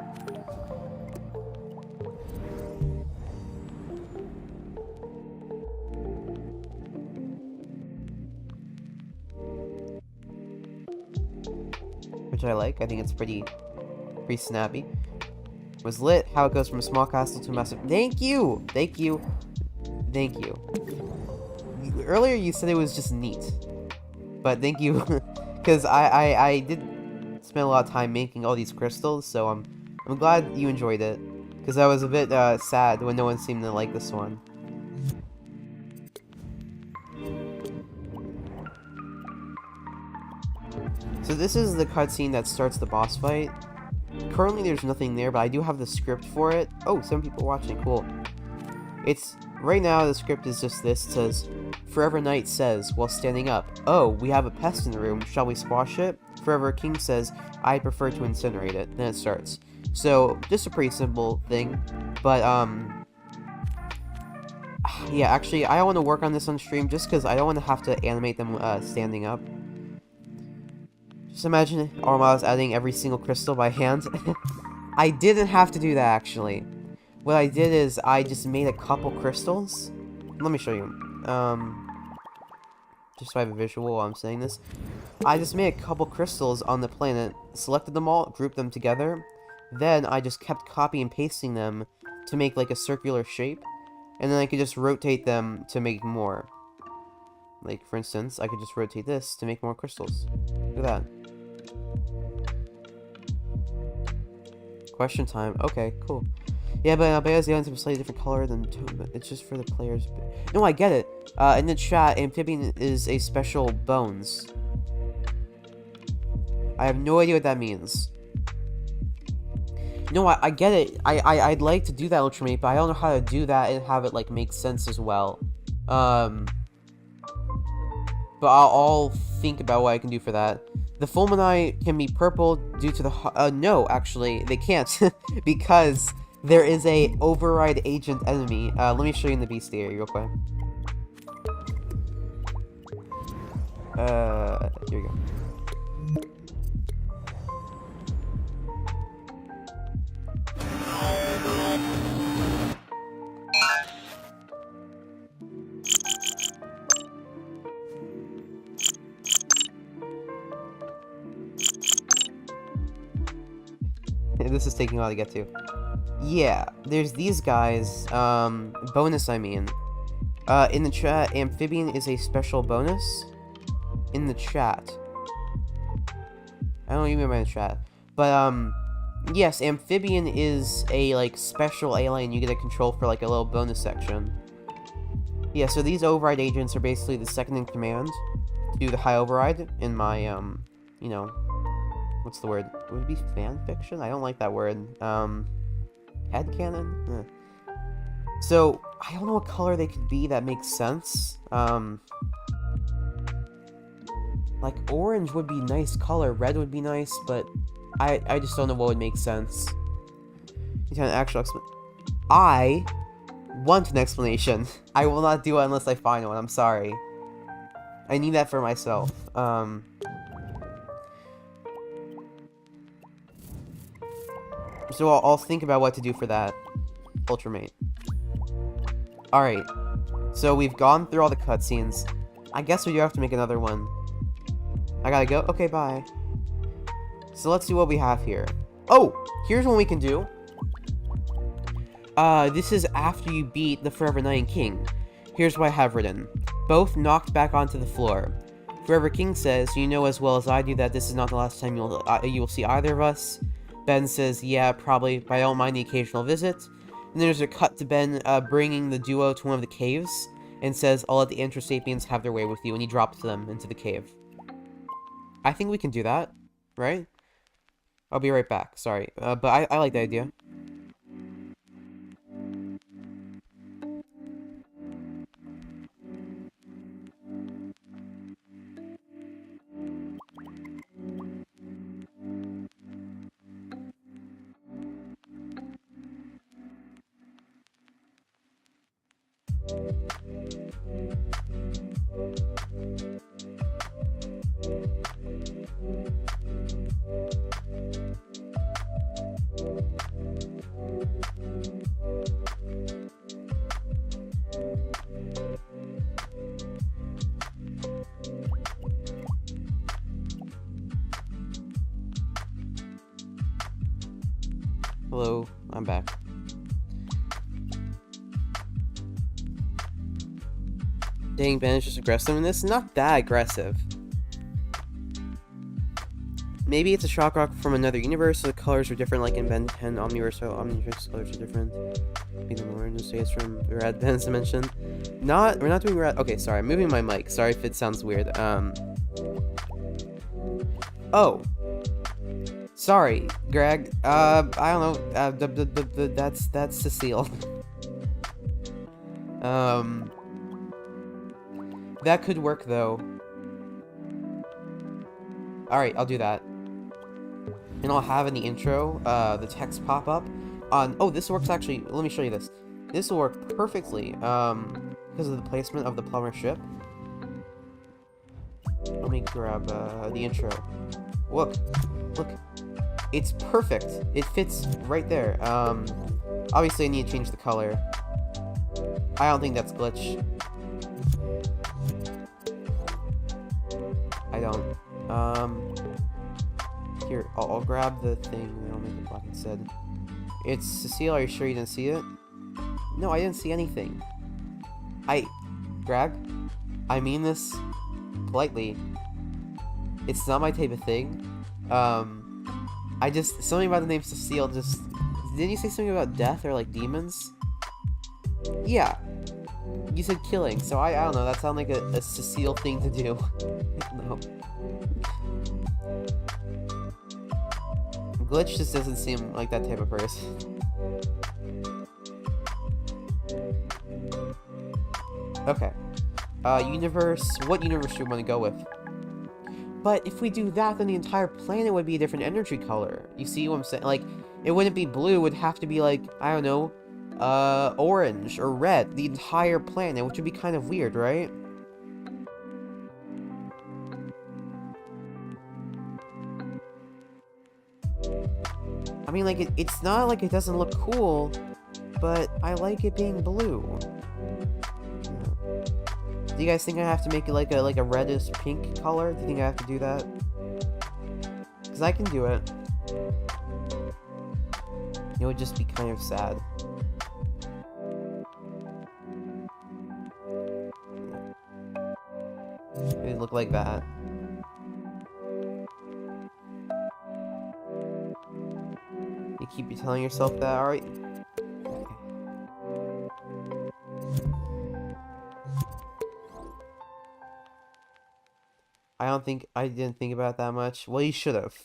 Which I like. I think it's pretty snappy. Was lit. How it goes from a small castle to a massive. Thank you! Thank you. Thank you. Earlier you said it was just neat. But thank you. Because I did spend a lot of time making all these crystals, so I'm glad you enjoyed it. Because I was a bit sad when no one seemed to like this one. So this is the cutscene that starts the boss fight. Currently there's nothing there, but I do have the script for it. Oh, 7 people watching, cool. It's, right now the script is just this. It says, Forever Knight says, while standing up, "Oh, we have a pest in the room, shall we squash it?" Forever King says, "I'd prefer to incinerate it." Then it starts. So, just a pretty simple thing, but, yeah, actually, I don't want to work on this on stream just because I don't want to have to animate them, standing up. Just imagine Armados adding every single crystal by hand. I didn't have to do that, actually. What I did is, I just made a couple crystals. Let me show you. Just so I have a visual while I'm saying this. I just made a couple crystals on the planet, selected them all, grouped them together. Then I just kept copy and pasting them to make like a circular shape. And then I could just rotate them to make more. Like, for instance, I could just rotate this to make more crystals. Look at that. Question time. Okay, cool. Yeah, but Bea's the items have a slightly different color than Toad. It's just for the players. No, I get it. In the chat, Amphibian is a special bones. I have no idea what that means. No, I get it. I'd like to do that, Ultramate, but I don't know how to do that and have it, like, make sense as well. But I'll think about what I can do for that. The Fulminite can be purple due to the... no, actually, they can't. Because there is a override agent enemy. Let me show you in the bestiary real quick. Here we go. This is taking a while to get to. Yeah, there's these guys, bonus I mean. In the chat, Amphibian is a special bonus. In the chat. I don't know what you mean by the chat. But, yes, Amphibian is a, like, special alien you get to control for, like, a little bonus section. Yeah, so these override agents are basically the second in command to do the high override in my, you know, what's the word? Would it be fan fiction? I don't like that word. Headcanon? So, I don't know what color they could be that makes sense. Like, orange would be nice color, red would be nice, but I just don't know what would make sense. You have an actual explanation. I want an explanation. I will not do it unless I find one, I'm sorry. I need that for myself. So I'll think about what to do for that, Ultramate. Alright, so we've gone through all the cutscenes. I guess we do have to make another one. I gotta go? Okay, bye. So let's see what we have here. Oh! Here's what we can do. This is after you beat the Forever Knight and King. Here's what I have written. Both knocked back onto the floor. Forever King says, "You know as well as I do that this is not the last time you will see either of us." Ben says, "Yeah, probably, but I don't mind the occasional visit." And there's a cut to Ben bringing the duo to one of the caves, and says, "I'll let the Intrasapiens have their way with you," and he drops them into the cave. I think we can do that, right? I'll be right back, sorry. But I like the idea. Hello, I'm back. Dang, Ben is just aggressive in this? Not that aggressive. Maybe it's a shock rock from another universe, so the colors are different, like in Ben 10 Omniverse, so Omnitrix colors are different. Maybe more to say it's from Rad Ben's dimension. We're not doing Rad. Okay, sorry, I'm moving my mic. Sorry if it sounds weird. Oh. Sorry, Greg. I don't know. That's Cecile. That could work though. Alright, I'll do that. And I'll have in the intro, the text pop up on, oh, this works actually, let me show you this. This will work perfectly, because of the placement of the plumber ship. Let me grab, the intro. Look, it's perfect. It fits right there. Obviously I need to change the color. I don't think that's glitch. I don't. Here, I'll grab the thing and I'll make it black instead. It's Cecile, are you sure you didn't see it? No, I didn't see anything. Greg, I mean this politely. It's not my type of thing. Something about the name Cecile just... Didn't you say something about death or like demons? Yeah. You said killing, so I don't know, that sounded like a Cecile thing to do. No. Glitch just doesn't seem like that type of person. Okay. Universe. What universe do we want to go with? But if we do that, then the entire planet would be a different energy color. You see what I'm saying? Like, it wouldn't be blue, it would have to be like, I don't know, orange or red. The entire planet, which would be kind of weird, right? I mean, like, it's not like it doesn't look cool, but I like it being blue. Do you guys think I have to make it like a reddish pink color? Do you think I have to do that? Because I can do it. It would just be kind of sad. It would look like that. You keep telling yourself that, alright? Okay. I didn't think about it that much. Well, you should have.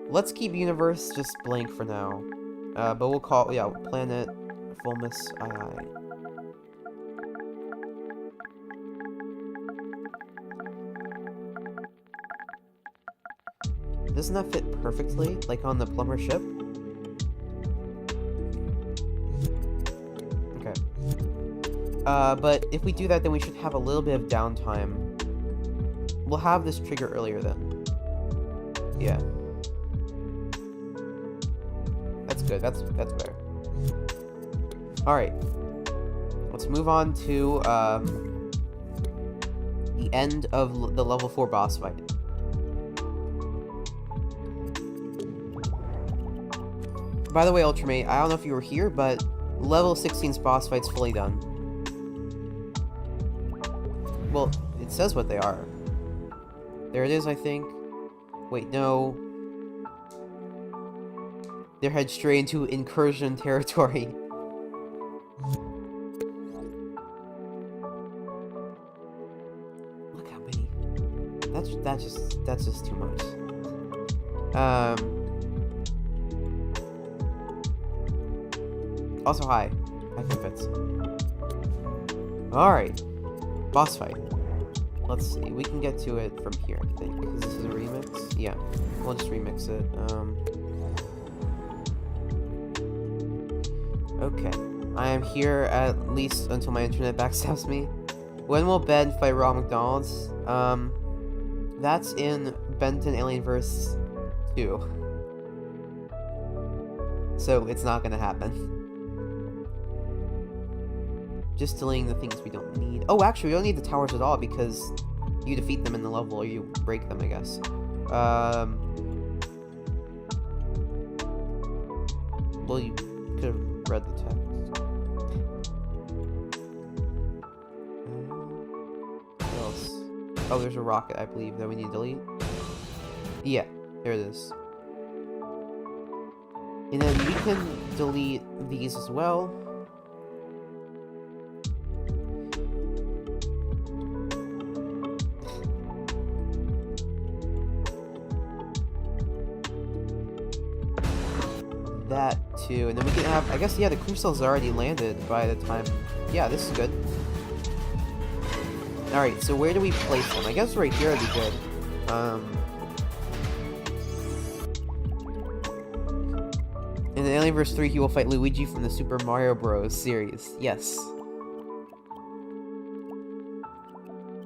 Let's keep universe just blank for now. But we'll call, yeah, planet Fulmus II. Doesn't that fit perfectly, like on the plumber ship? Okay. But if we do that, then we should have a little bit of downtime. We'll have this trigger earlier then. Yeah. That's good, that's better. Alright. Let's move on to, the end of the level 4 boss fight. By the way, Ultramate, I don't know if you were here, but level 16's boss fight's fully done. Well, it says what they are. There it is, I think. Wait, no. They're head straight into incursion territory. Look how many. That's just too much. Also, hi. Hi, Fitz. Alright. Boss fight. Let's see. We can get to it from here, I think. Because this is a remix? Yeah. We'll just remix it. Okay. I am here at least until my internet backstabs me. When will Ben fight Ronald McDonald's? That's in Benton Alienverse 2. So, it's not gonna happen. Just delaying the things we don't need. Oh, actually, we don't need the towers at all because you defeat them in the level or you break them, I guess. Well, you could have read the text. What else? Oh, there's a rocket, I believe, that we need to delete. Yeah, there it is. And then we can delete these as well. That too, and then we can have, I guess, yeah, the crew cells already landed by the time. Yeah, this is good. Alright, so where do we place them? I guess right here would be good. In Alienverse 3, he will fight Luigi from the Super Mario Bros. Series. Yes.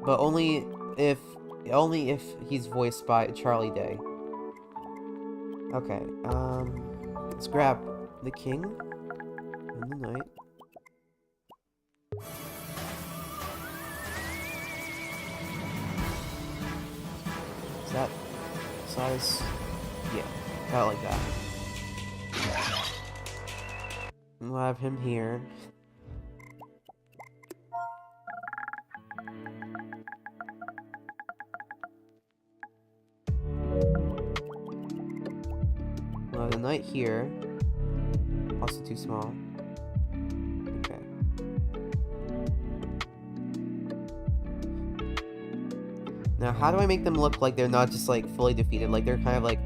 But only if he's voiced by Charlie Day. Okay, let's grab the king and the knight. Is that size? Yeah, kind of like that. We'll have him here. We'll have the knight here. Also too small. Okay. Now, how do I make them look like they're not just, like, fully defeated? Like, they're kind of, like,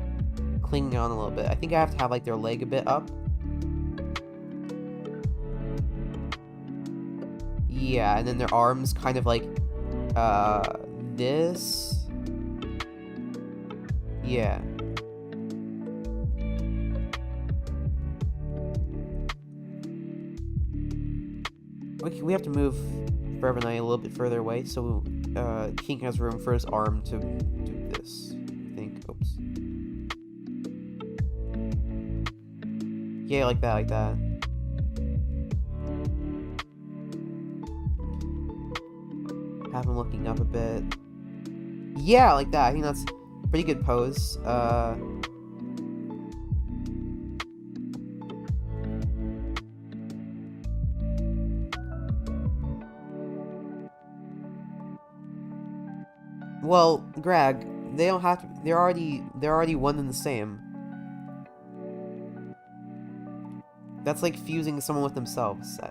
clinging on a little bit. I think I have to have, like, their leg a bit up. Yeah, and then their arms kind of, like, this. Yeah. We have to move Forever Knight a little bit further away, so King has room for his arm to do this. I think. Oops. Yeah, like that, like that. Have him looking up a bit. Yeah, like that. I think that's a pretty good pose. Well, Greg, they don't have to. They're already one and the same. That's like fusing someone with themselves. I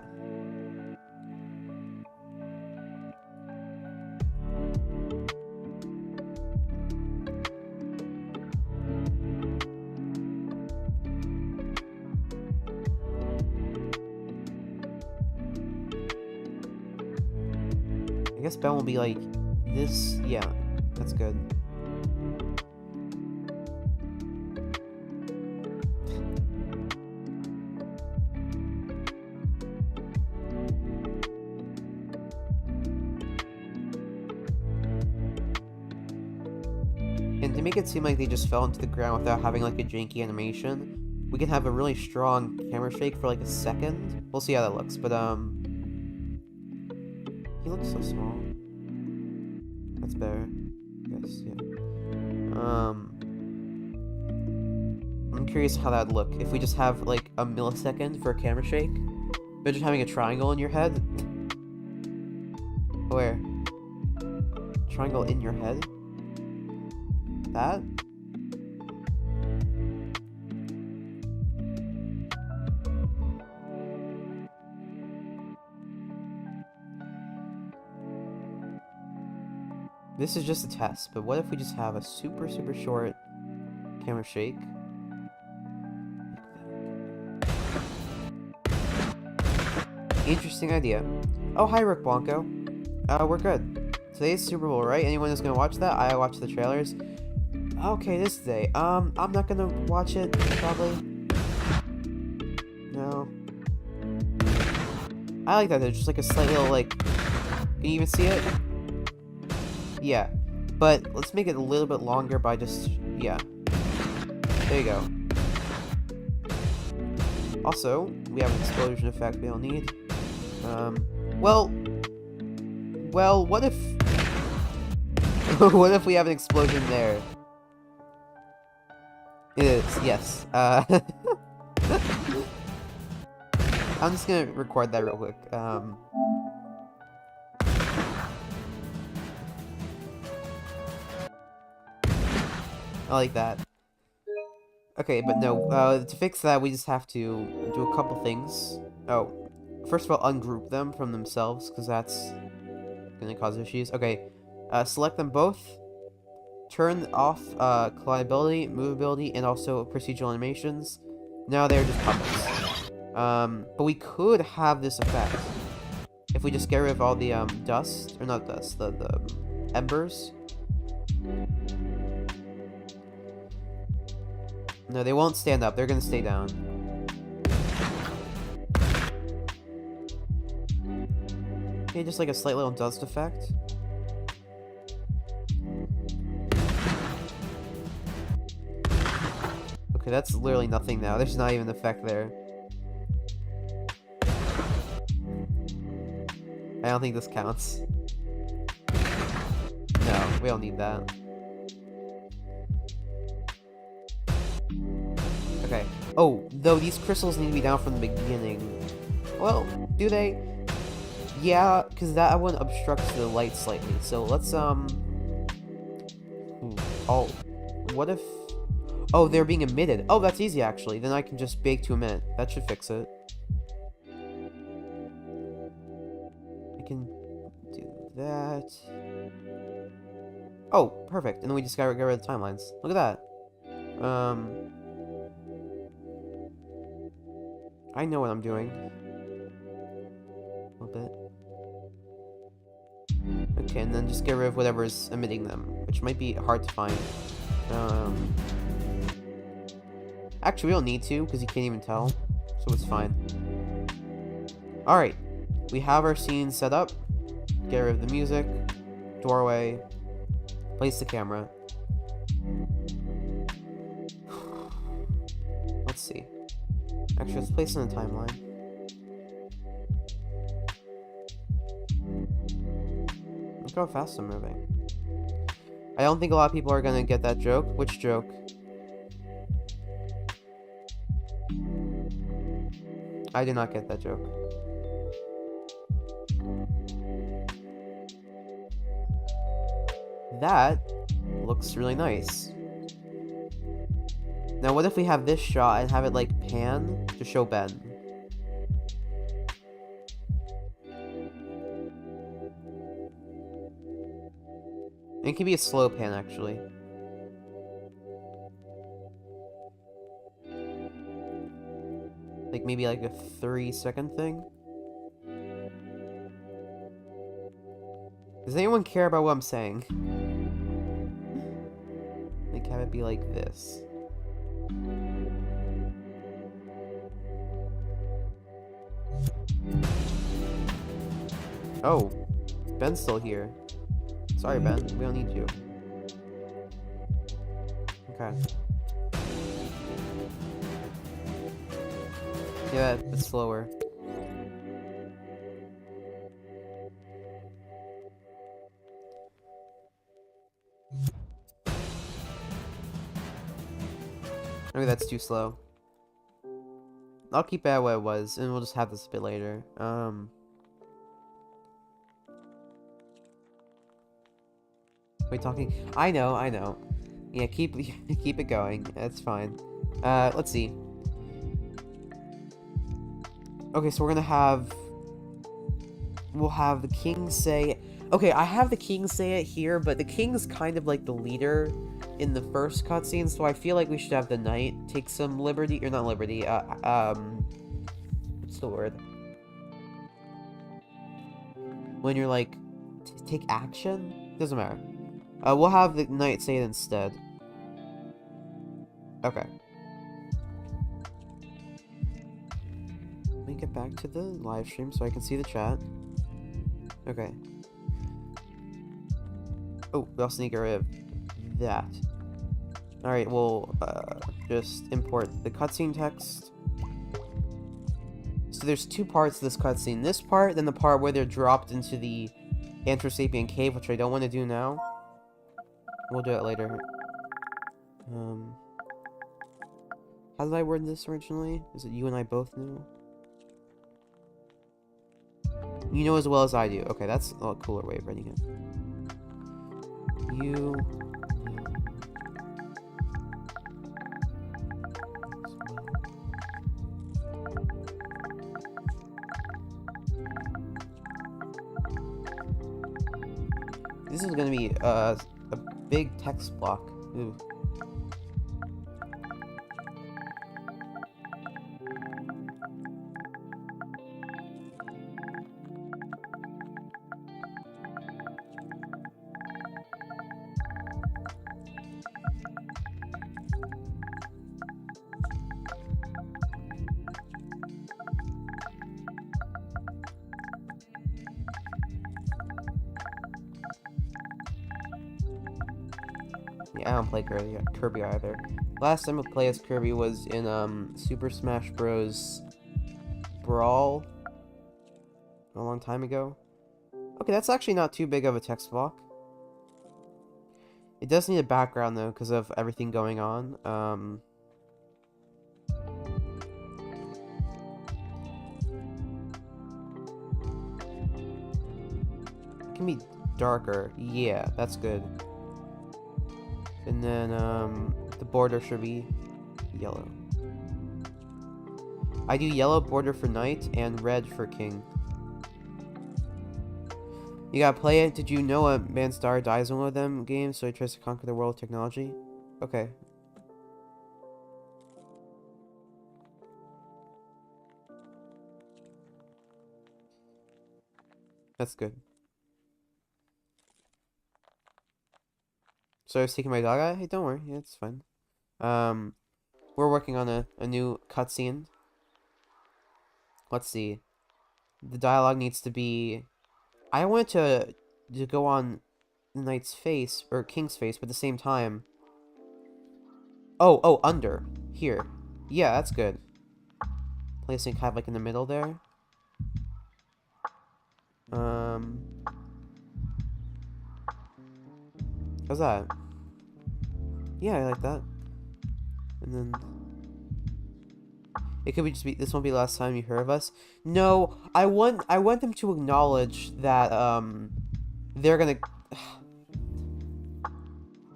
guess Ben will be like this. Yeah, that's good. And to make it seem like they just fell into the ground without having like a janky animation, we can have a really strong camera shake for like a second. We'll see how that looks, but he looks so small. That's better. I guess, yeah. I'm curious how that'd look if we just have like a millisecond for a camera shake. But just having a triangle in your head. Where? Triangle in your head? That? This is just a test, but what if we just have a super short camera shake? Interesting idea. Oh, hi, Rick Blanco. We're good. Today's Super Bowl, right? Anyone who's gonna watch that? I watch the trailers. Okay, this day. I'm not gonna watch it, probably. No. I like that. There's just like a slight little, like... Can you even see it? Yeah. But let's make it a little bit longer by just... Yeah. There you go. Also, we have an explosion effect we don't need. Well, what if... what if we have an explosion there? It is, yes. I'm just gonna record that real quick. I like that. Okay, but no, to fix that, we just have to do a couple things. Oh, first of all, ungroup them from themselves, because that's gonna cause issues. Okay, select them both. Turn off collidability, movability, and also procedural animations. Now they're just puppets. But we could have this effect if we just get rid of all the dust, or not dust, the embers. No, they won't stand up. They're gonna stay down. Okay, just like a slight little dust effect. Okay, that's literally nothing now. There's not even an effect there. I don't think this counts. No, we don't need that. Okay. Oh, though these crystals need to be down from the beginning. Well, do they? Yeah, because that one obstructs the light slightly. So let's, Oh, what if... Oh, they're being emitted. Oh, that's easy, actually. Then I can just bake to emit. That should fix it. I can do that. Oh, perfect. And then we just gotta get rid of the timelines. Look at that. I know what I'm doing. A little bit. Okay, and then just get rid of whatever's emitting them, which might be hard to find. Actually, we don't need to, because you can't even tell, so it's fine. Alright, we have our scene set up. Get rid of the music, doorway, place the camera. Let's see. Actually, let's place it in the timeline. Look how fast I'm moving. I don't think a lot of people are gonna get that joke. Which joke? I did not get that joke. That looks really nice. Now what if we have this shot and have it like pan to show Ben? It can be a slow pan actually. Like maybe like a 3-second thing? Does anyone care about what I'm saying? Like have it be like this. Oh, Ben's still here. Sorry, Ben. We don't need you. Okay. Yeah, it's slower. Maybe that's too slow. I'll keep it what it was, and we'll just have this a bit later. Wait, talking? I know. Yeah, keep it going. That's fine. Let's see. Okay, so we'll have the king say... Okay, I have the king say it here, but the king's kind of like the leader in the first cutscene, so I feel like we should have the knight take some liberty, or not liberty, what's the word? When you're like, take action? Doesn't matter. We'll have the knight say it instead. Okay. Let me get back to the live stream so I can see the chat. Okay. Oh, we also need to get rid of that. Alright, we'll just import the cutscene text. So there's two parts to this cutscene. This part, then the part where they're dropped into the Anthro-Sapien cave, which I don't want to do now. We'll do it later. How did I word this originally? Is it you and I both knew? You know as well as I do. Okay, that's a cooler way of writing it. You... This is gonna be a big text block. Ooh. Yeah, I don't play Kirby either. Last time I played as Kirby was in Super Smash Bros. Brawl a long time ago. Okay, that's actually not too big of a text block. It does need a background though because of everything going on. It can be darker. Yeah, that's good. And then the border should be yellow. I do yellow border for knight and red for king. You gotta play it. Did you know a man's daughter dies in one of them games, so he tries to conquer the world of technology? Okay. That's good. So I was taking my dog out? Hey, don't worry. Yeah, it's fine. We're working on a new cutscene. Let's see. The dialogue needs to be... I want to go on the knight's face, or king's face, but at the same time... Oh, under. Here. Yeah, that's good. Placing kind of like in the middle there. How's that? Yeah, I like that. And then... It could be just be... This won't be the last time you hear of us. No, I want them to acknowledge that, they're gonna...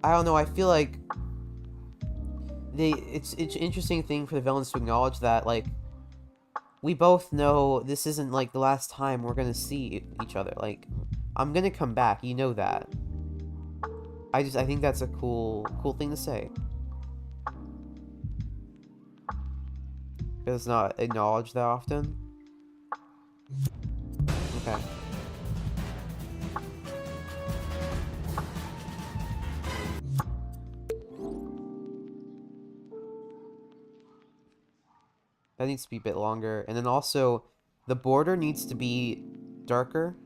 I don't know, I feel like... It's an interesting thing for the villains to acknowledge that, like... We both know this isn't, like, the last time we're gonna see each other. Like, I'm gonna come back, you know that. I think that's a cool thing to say. Because it's not acknowledged that often. Okay. That needs to be a bit longer. And then also, the border needs to be darker.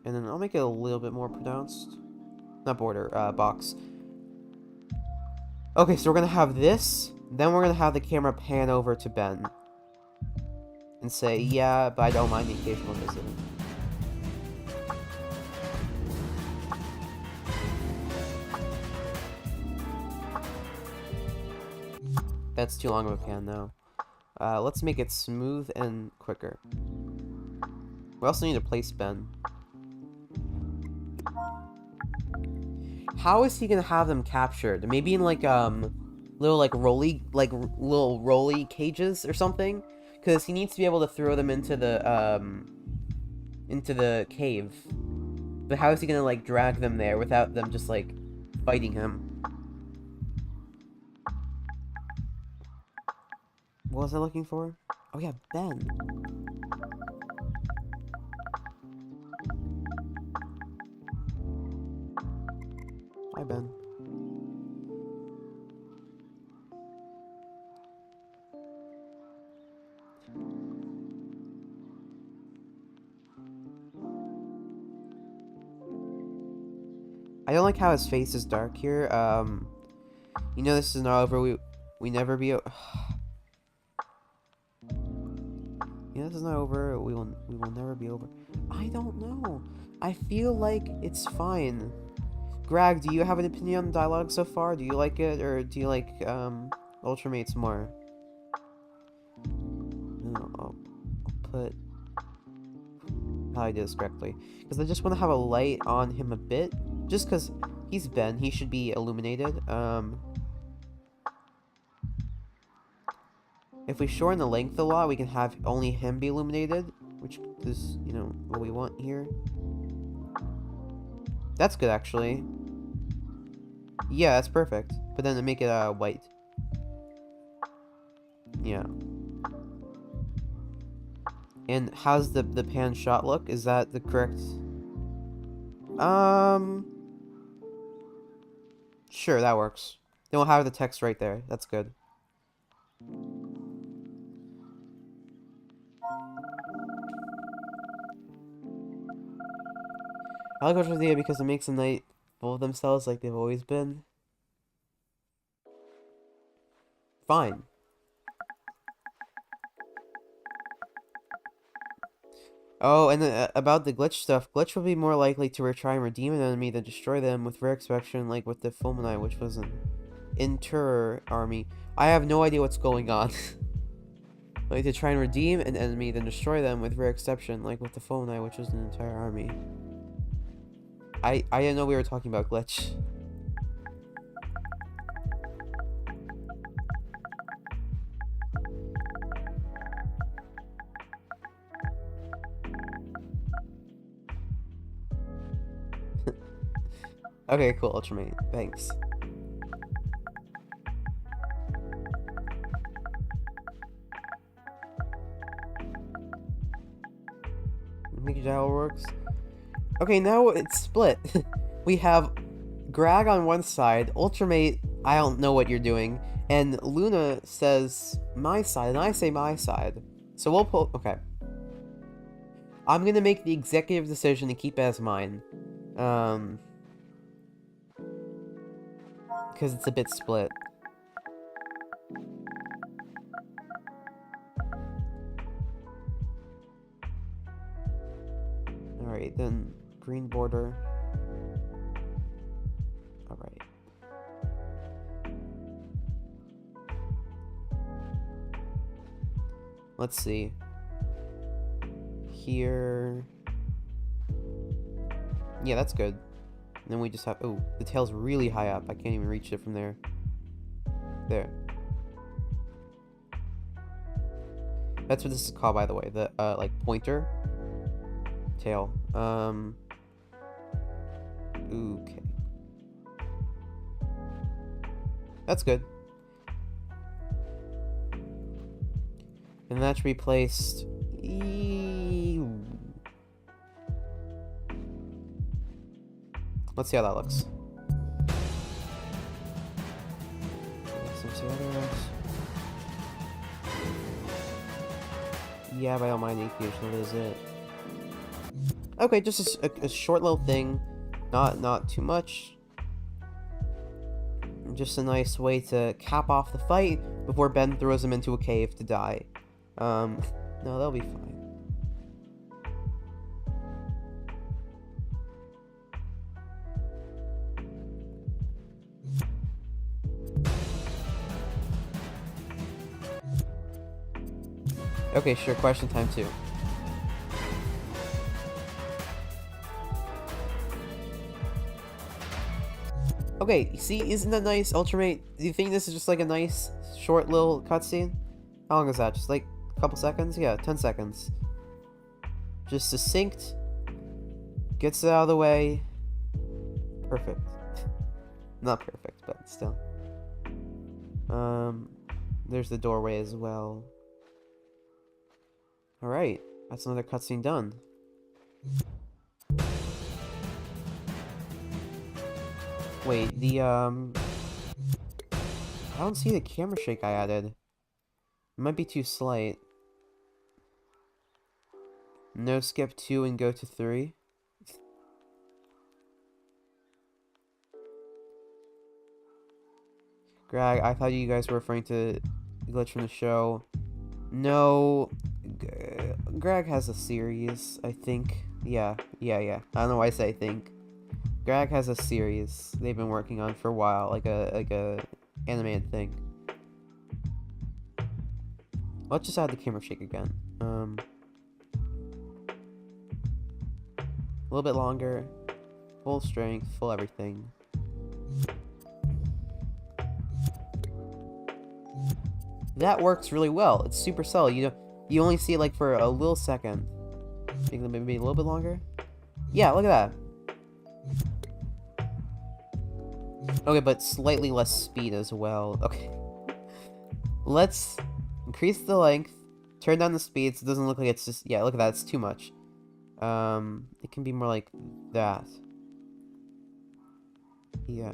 And then I'll make it a little bit more pronounced. Not border, box. Okay, so we're gonna have this. Then we're gonna have the camera pan over to Ben. And say, yeah, but I don't mind the occasional visit. That's too long of a pan now. Let's make it smooth and quicker. We also need to place Ben. How is he gonna have them captured? Maybe in like little little rolly cages or something? Because he needs to be able to throw them into the cave. But how is he gonna like drag them there without them just like fighting him? What was I looking for? Oh yeah, Ben. Hi, Ben. I don't like how his face is dark here. You know this is not over. We never be. You know this is not over. We will never be over. I don't know. I feel like it's fine. Greg, do you have an opinion on the dialogue so far? Do you like it, or do you like Ultramates more? No, I'll put how I did this correctly. Because I just want to have a light on him a bit. Just because he's Ben, he should be illuminated. If we shorten the length a lot, we can have only him be illuminated. Which is, you know, what we want here. That's good, actually. Yeah, that's perfect. But then to make it white. Yeah. And how's the pan shot look? Is that the correct... Sure, that works. Then we'll have the text right there. That's good. I like Ultra's idea because it makes the night full of themselves like they've always been. Fine. Oh, and about the glitch stuff, glitch will be more likely to try and redeem an enemy than destroy them with rare extraction, like with the Fulminite, which was an Inter army. I have no idea what's going on. Like to try and redeem an enemy than destroy them with rare exception, like with the Fulminite, which was an entire army. I didn't know we were talking about glitch. Okay, cool, Ultramate. Thanks. Make dial works. Okay, now it's split. We have Greg on one side, Ultramate, I don't know what you're doing, and Luna says my side, and I say my side. So we'll pull. Okay. I'm gonna make the executive decision to keep it as mine. Because it's a bit split. Alright, then green border. Alright. Let's see. Here. Yeah, that's good. And then we just have... Oh, the tail's really high up. I can't even reach it from there. There. That's what this is called, by the way. The, like, pointer. Tail. Okay. That's good. And that should be placed... Let's see how that looks. Yeah, by all my APH, that is it. Okay, just a short little thing. Not too much. Just a nice way to cap off the fight before Ben throws him into a cave to die. No, that'll be fine. Okay, sure, question time 2. Okay, see, isn't that nice, Ultramate? Do you think this is just like a nice, short little cutscene? How long is that? Just like a couple seconds? Yeah, 10 seconds. Just succinct. Gets it out of the way. Perfect. Not perfect, but still. There's the doorway as well. Alright, that's another cutscene done. Wait, the, I don't see the camera shake I added. It might be too slight. No, skip 2 and go to 3. Greg, I thought you guys were referring to Glitch from the show. No, Greg has a series, I think. Yeah. I don't know why I say think. Greg has a series they've been working on for a while, like a animated thing. Let's just add the camera shake again. A little bit longer. Full strength, full everything. That works really well. It's super subtle. You know, you only see it like for a little second. Maybe a little bit longer. Yeah, look at that. Okay, but slightly less speed as well. Okay. Let's increase the length, turn down the speed so it doesn't look like it's just... Yeah, look at that. It's too much. It can be more like that. Yeah.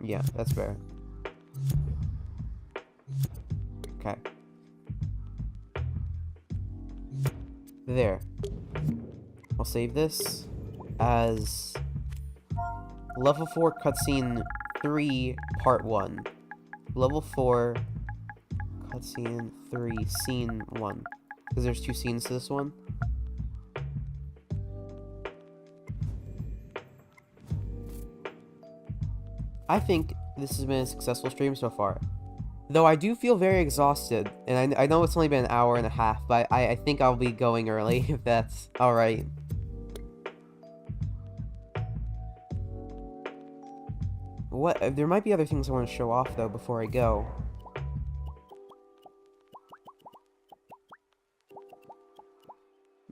Yeah, that's fair. Okay. There. I'll save this as Level 4 Cutscene 3 Part 1. Level 4 Cutscene 3 Scene 1. Because there's 2 scenes to this one. I think this has been a successful stream so far. Though I do feel very exhausted, and I know it's only been an hour and a half, but I think I'll be going early, if that's alright. What? There might be other things I want to show off, though, before I go.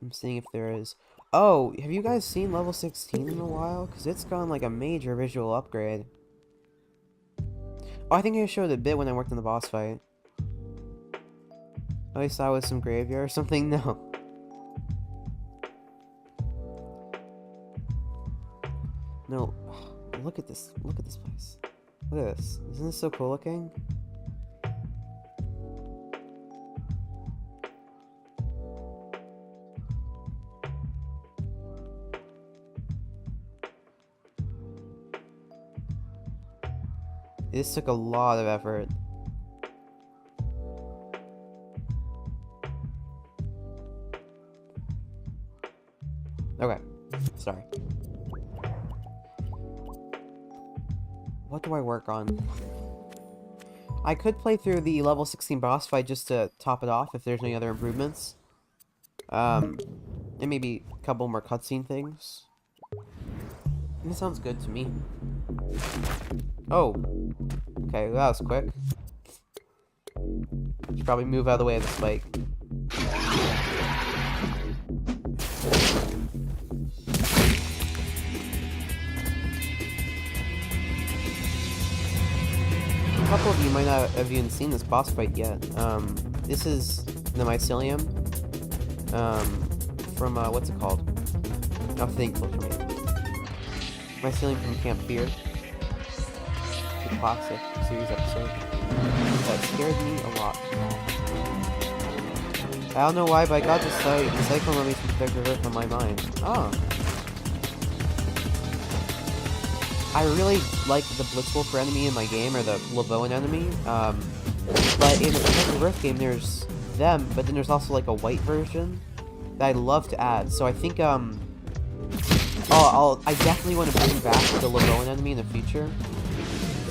I'm seeing if there is... Oh, have you guys seen level 16 in a while? Because it's gone like a major visual upgrade. Oh, I think I showed it a bit when I worked in the boss fight. At least I was some graveyard or something? No. No. Look at this. Look at this place. Look at this. Isn't this so cool looking? This took a lot of effort. Okay. Sorry. What do I work on? I could play through the level 16 boss fight just to top it off if there's any other improvements. And maybe a couple more cutscene things. This sounds good to me. Oh. Okay, that was quick. Should probably move out of the way of the spike. A couple of you might not have even seen this boss fight yet. This is the Mycelium. From, what's it called? Oh, Thankful for me. Mycelium from Camp Fear. The classic series episode. That scared me a lot. I don't know why, but I got this sight. The Cyclone Mummies from Protector Earth on my mind. Oh. I really like the Blitzwolfer enemy in my game, or the Lavoan enemy. But in the Protector Earth game, there's them, but then there's also like a white version that I'd love to add. So I think, I definitely want to bring back the Lavoan enemy in the future,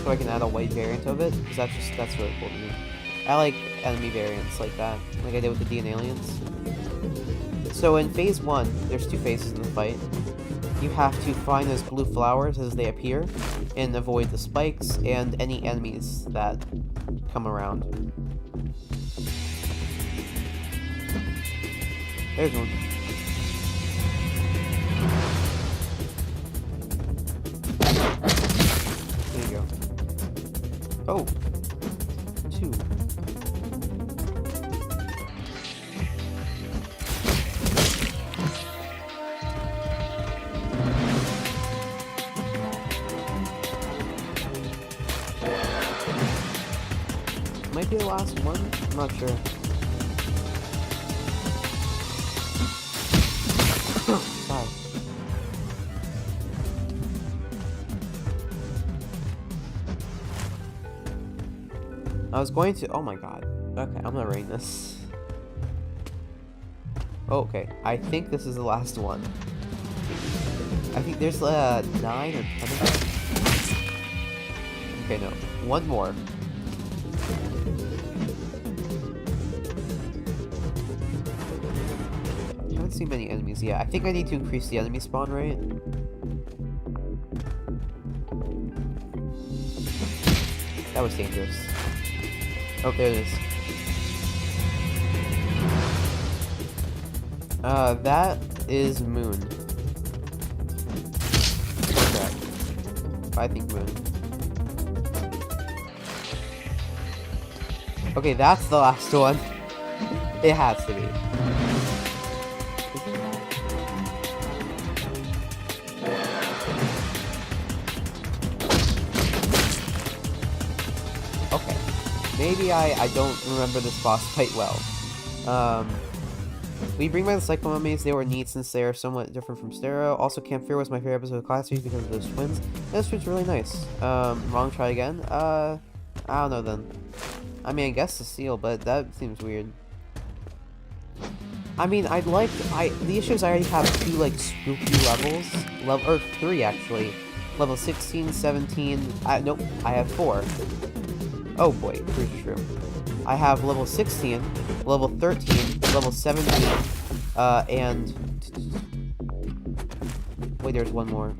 so I can add a white variant of it, because that's really cool to me. I like enemy variants like that, like I did with the Dean Aliens. So in Phase 1, there's 2 phases in the fight. You have to find those blue flowers as they appear, and avoid the spikes and any enemies that come around. There's one. There you go. Oh! 2. Might be the last one? I'm not sure. Sorry. I was going to... Oh my god. Okay, I'm gonna rate this. Okay, I think this is the last one. I think there's 9 or 10 of them. Okay, no. One more. I haven't see many enemies yet. I think I need to increase the enemy spawn rate. That was dangerous. Oh, there it is. That is Moon. Okay. I think Moon. Okay, that's the last one. It has to be. Okay. Maybe I don't remember this boss fight well. We bring by the Cyclo Mummies. They were neat since they are somewhat different from Stereo. Also, Camp Fear was my favorite episode of Class Series because of those twins. This twin's really nice. Wrong, try again. I don't know then. I mean, I guess the seal, but that seems weird. I mean, the issue is I already have 2, like, spooky levels. Or 3, actually. Level 16, 17, nope, I have 4. Oh boy, pretty true. I have level 16, level 13, level 17, and... Wait, there's one more.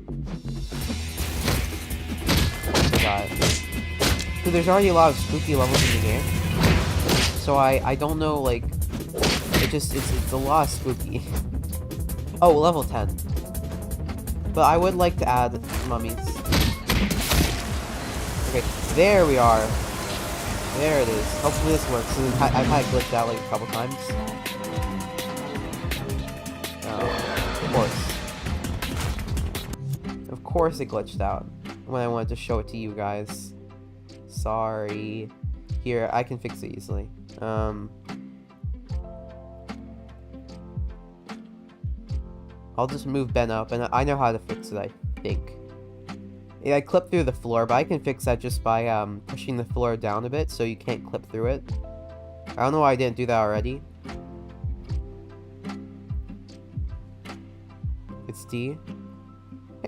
I forgot. So there's already a lot of spooky levels in the game. So I don't know, like... It's a lot of spooky. Oh, level 10. But I would like to add mummies. Okay, there we are. There it is. Hopefully this works. I've had it glitched out like a couple times. Oh, of course. Of course it glitched out when I wanted to show it to you guys. Sorry. Here, I can fix it easily. I'll just move Ben up, and I know how to fix it, I think. Yeah, I clipped through the floor, but I can fix that just by pushing the floor down a bit so you can't clip through it. I don't know why I didn't do that already. It's D.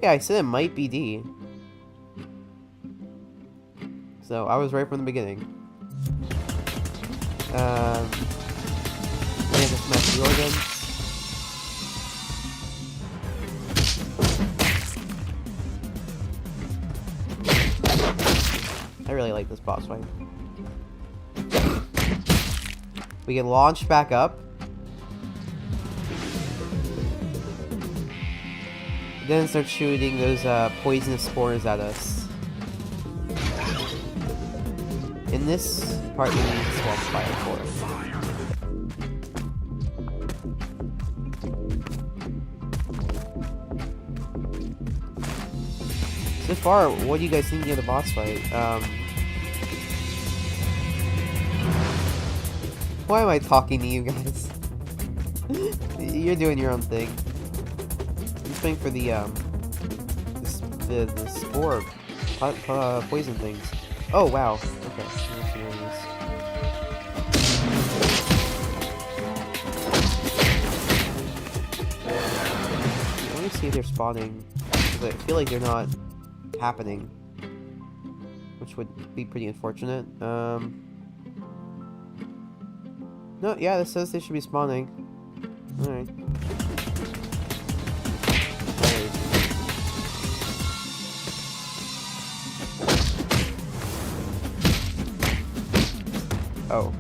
Hey, I said it might be D. So, I was right from the beginning. Yeah, just smash the organ. I really like this boss fight. We get launched back up. Then start shooting those poisonous spores at us. In this part, we need Swamp Fire for it. So far, what do you guys think of the boss fight? Why am I talking to you guys? You're doing your own thing. I'm just waiting for the spore poison things. Oh wow. Okay. Let me see if they're spawning. Because I feel like they're not happening, which would be pretty unfortunate. No, yeah, this says they should be spawning. Alright. Oh.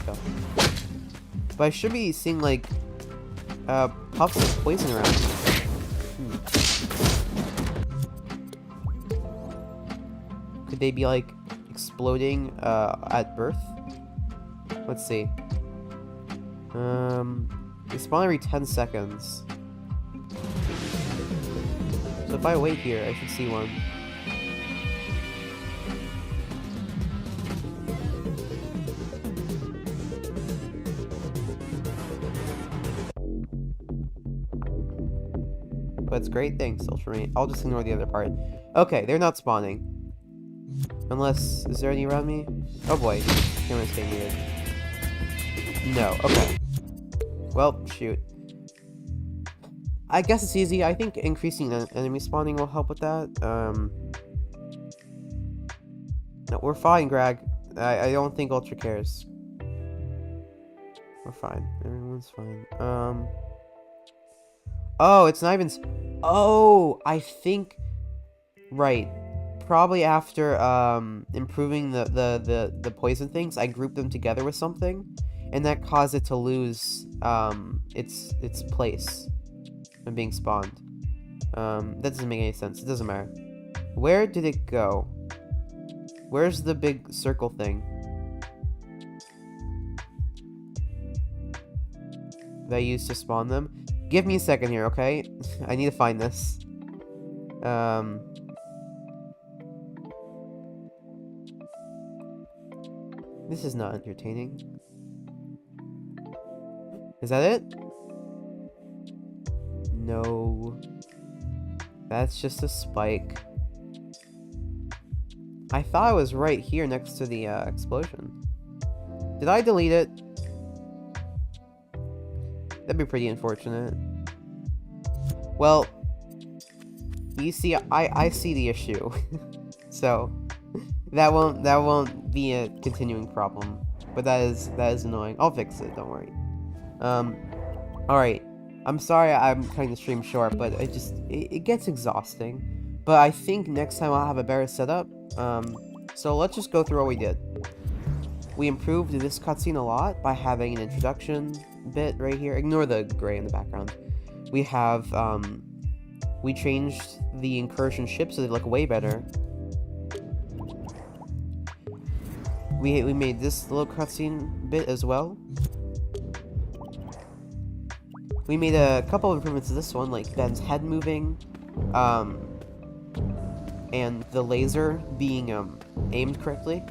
Okay, but I should be seeing, like, puffs of poison around me. Could they be, like, exploding, at birth? Let's see. They spawn every 10 seconds. So if I wait here, I should see one. But it's great, thanks, Ultramarine. I'll just ignore the other part. Okay, they're not spawning. Unless, is there any around me? Oh boy, camera's getting weird. No, okay. Well, shoot. I guess it's easy. I think increasing enemy spawning will help with that. No, we're fine, Greg. I don't think Ultra cares. We're fine. Everyone's fine. Oh, it's not even... Oh, I think... Right. Probably after improving the poison things, I grouped them together with something, and that caused it to lose its place when being spawned. That doesn't make any sense. It doesn't matter. Where did it go? Where's the big circle thing that I used to spawn them? Give me a second here, okay? I need to find this. This is not entertaining. Is that it? No. That's just a spike. I thought it was right here next to the explosion. Did I delete it? That'd be pretty unfortunate. Well, you see, I see the issue. So that won't be a continuing problem. But that is annoying. I'll fix it, don't worry. Alright. I'm sorry I'm cutting the stream short, but it gets exhausting. But I think next time I'll have a better setup. So let's just go through what we did. We improved this cutscene a lot by having an introduction bit right here. Ignore the gray in the background. We have, we changed the incursion ship so they look way better. We made this little cutscene bit as well. We made a couple of improvements to this one, like Ben's head moving, and the laser being aimed correctly.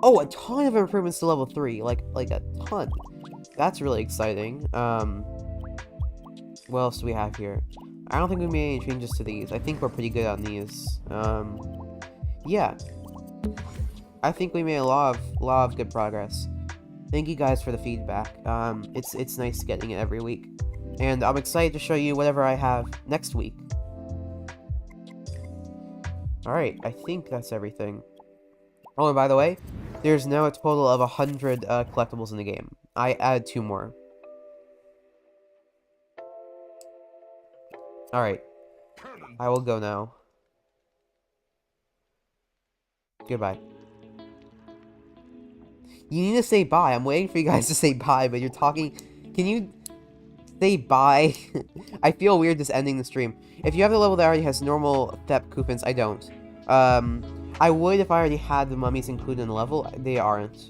Oh, a ton of improvements to level 3, like a ton. That's really exciting. What else do we have here? I don't think we made any changes to these. I think we're pretty good on these. Yeah. I think we made a lot of good progress. Thank you guys for the feedback. It's nice getting it every week. And I'm excited to show you whatever I have next week. Alright, I think that's everything. Oh, and by the way, there's now a total of 100 collectibles in the game. I added 2 more. Alright. I will go now. Goodbye. You need to say bye. I'm waiting for you guys to say bye, but you're talking... Can you say bye? I feel weird just ending the stream. If you have the level that already has normal Thep Coupons, I don't. I would if I already had the mummies included in the level. They aren't.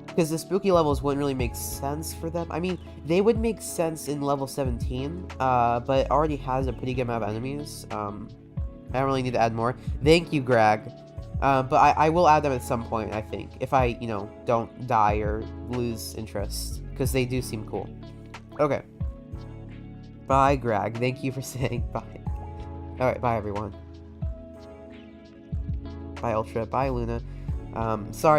Because the spooky levels wouldn't really make sense for them. I mean, they would make sense in level 17, but it already has a pretty good amount of enemies. I don't really need to add more. Thank you, Greg. But I will add them at some point, I think. If I, you know, don't die or lose interest. Because they do seem cool. Okay. Bye, Greg. Thank you for saying bye. Alright, bye, everyone. Bye, Ultra. Bye, Luna. Sorry.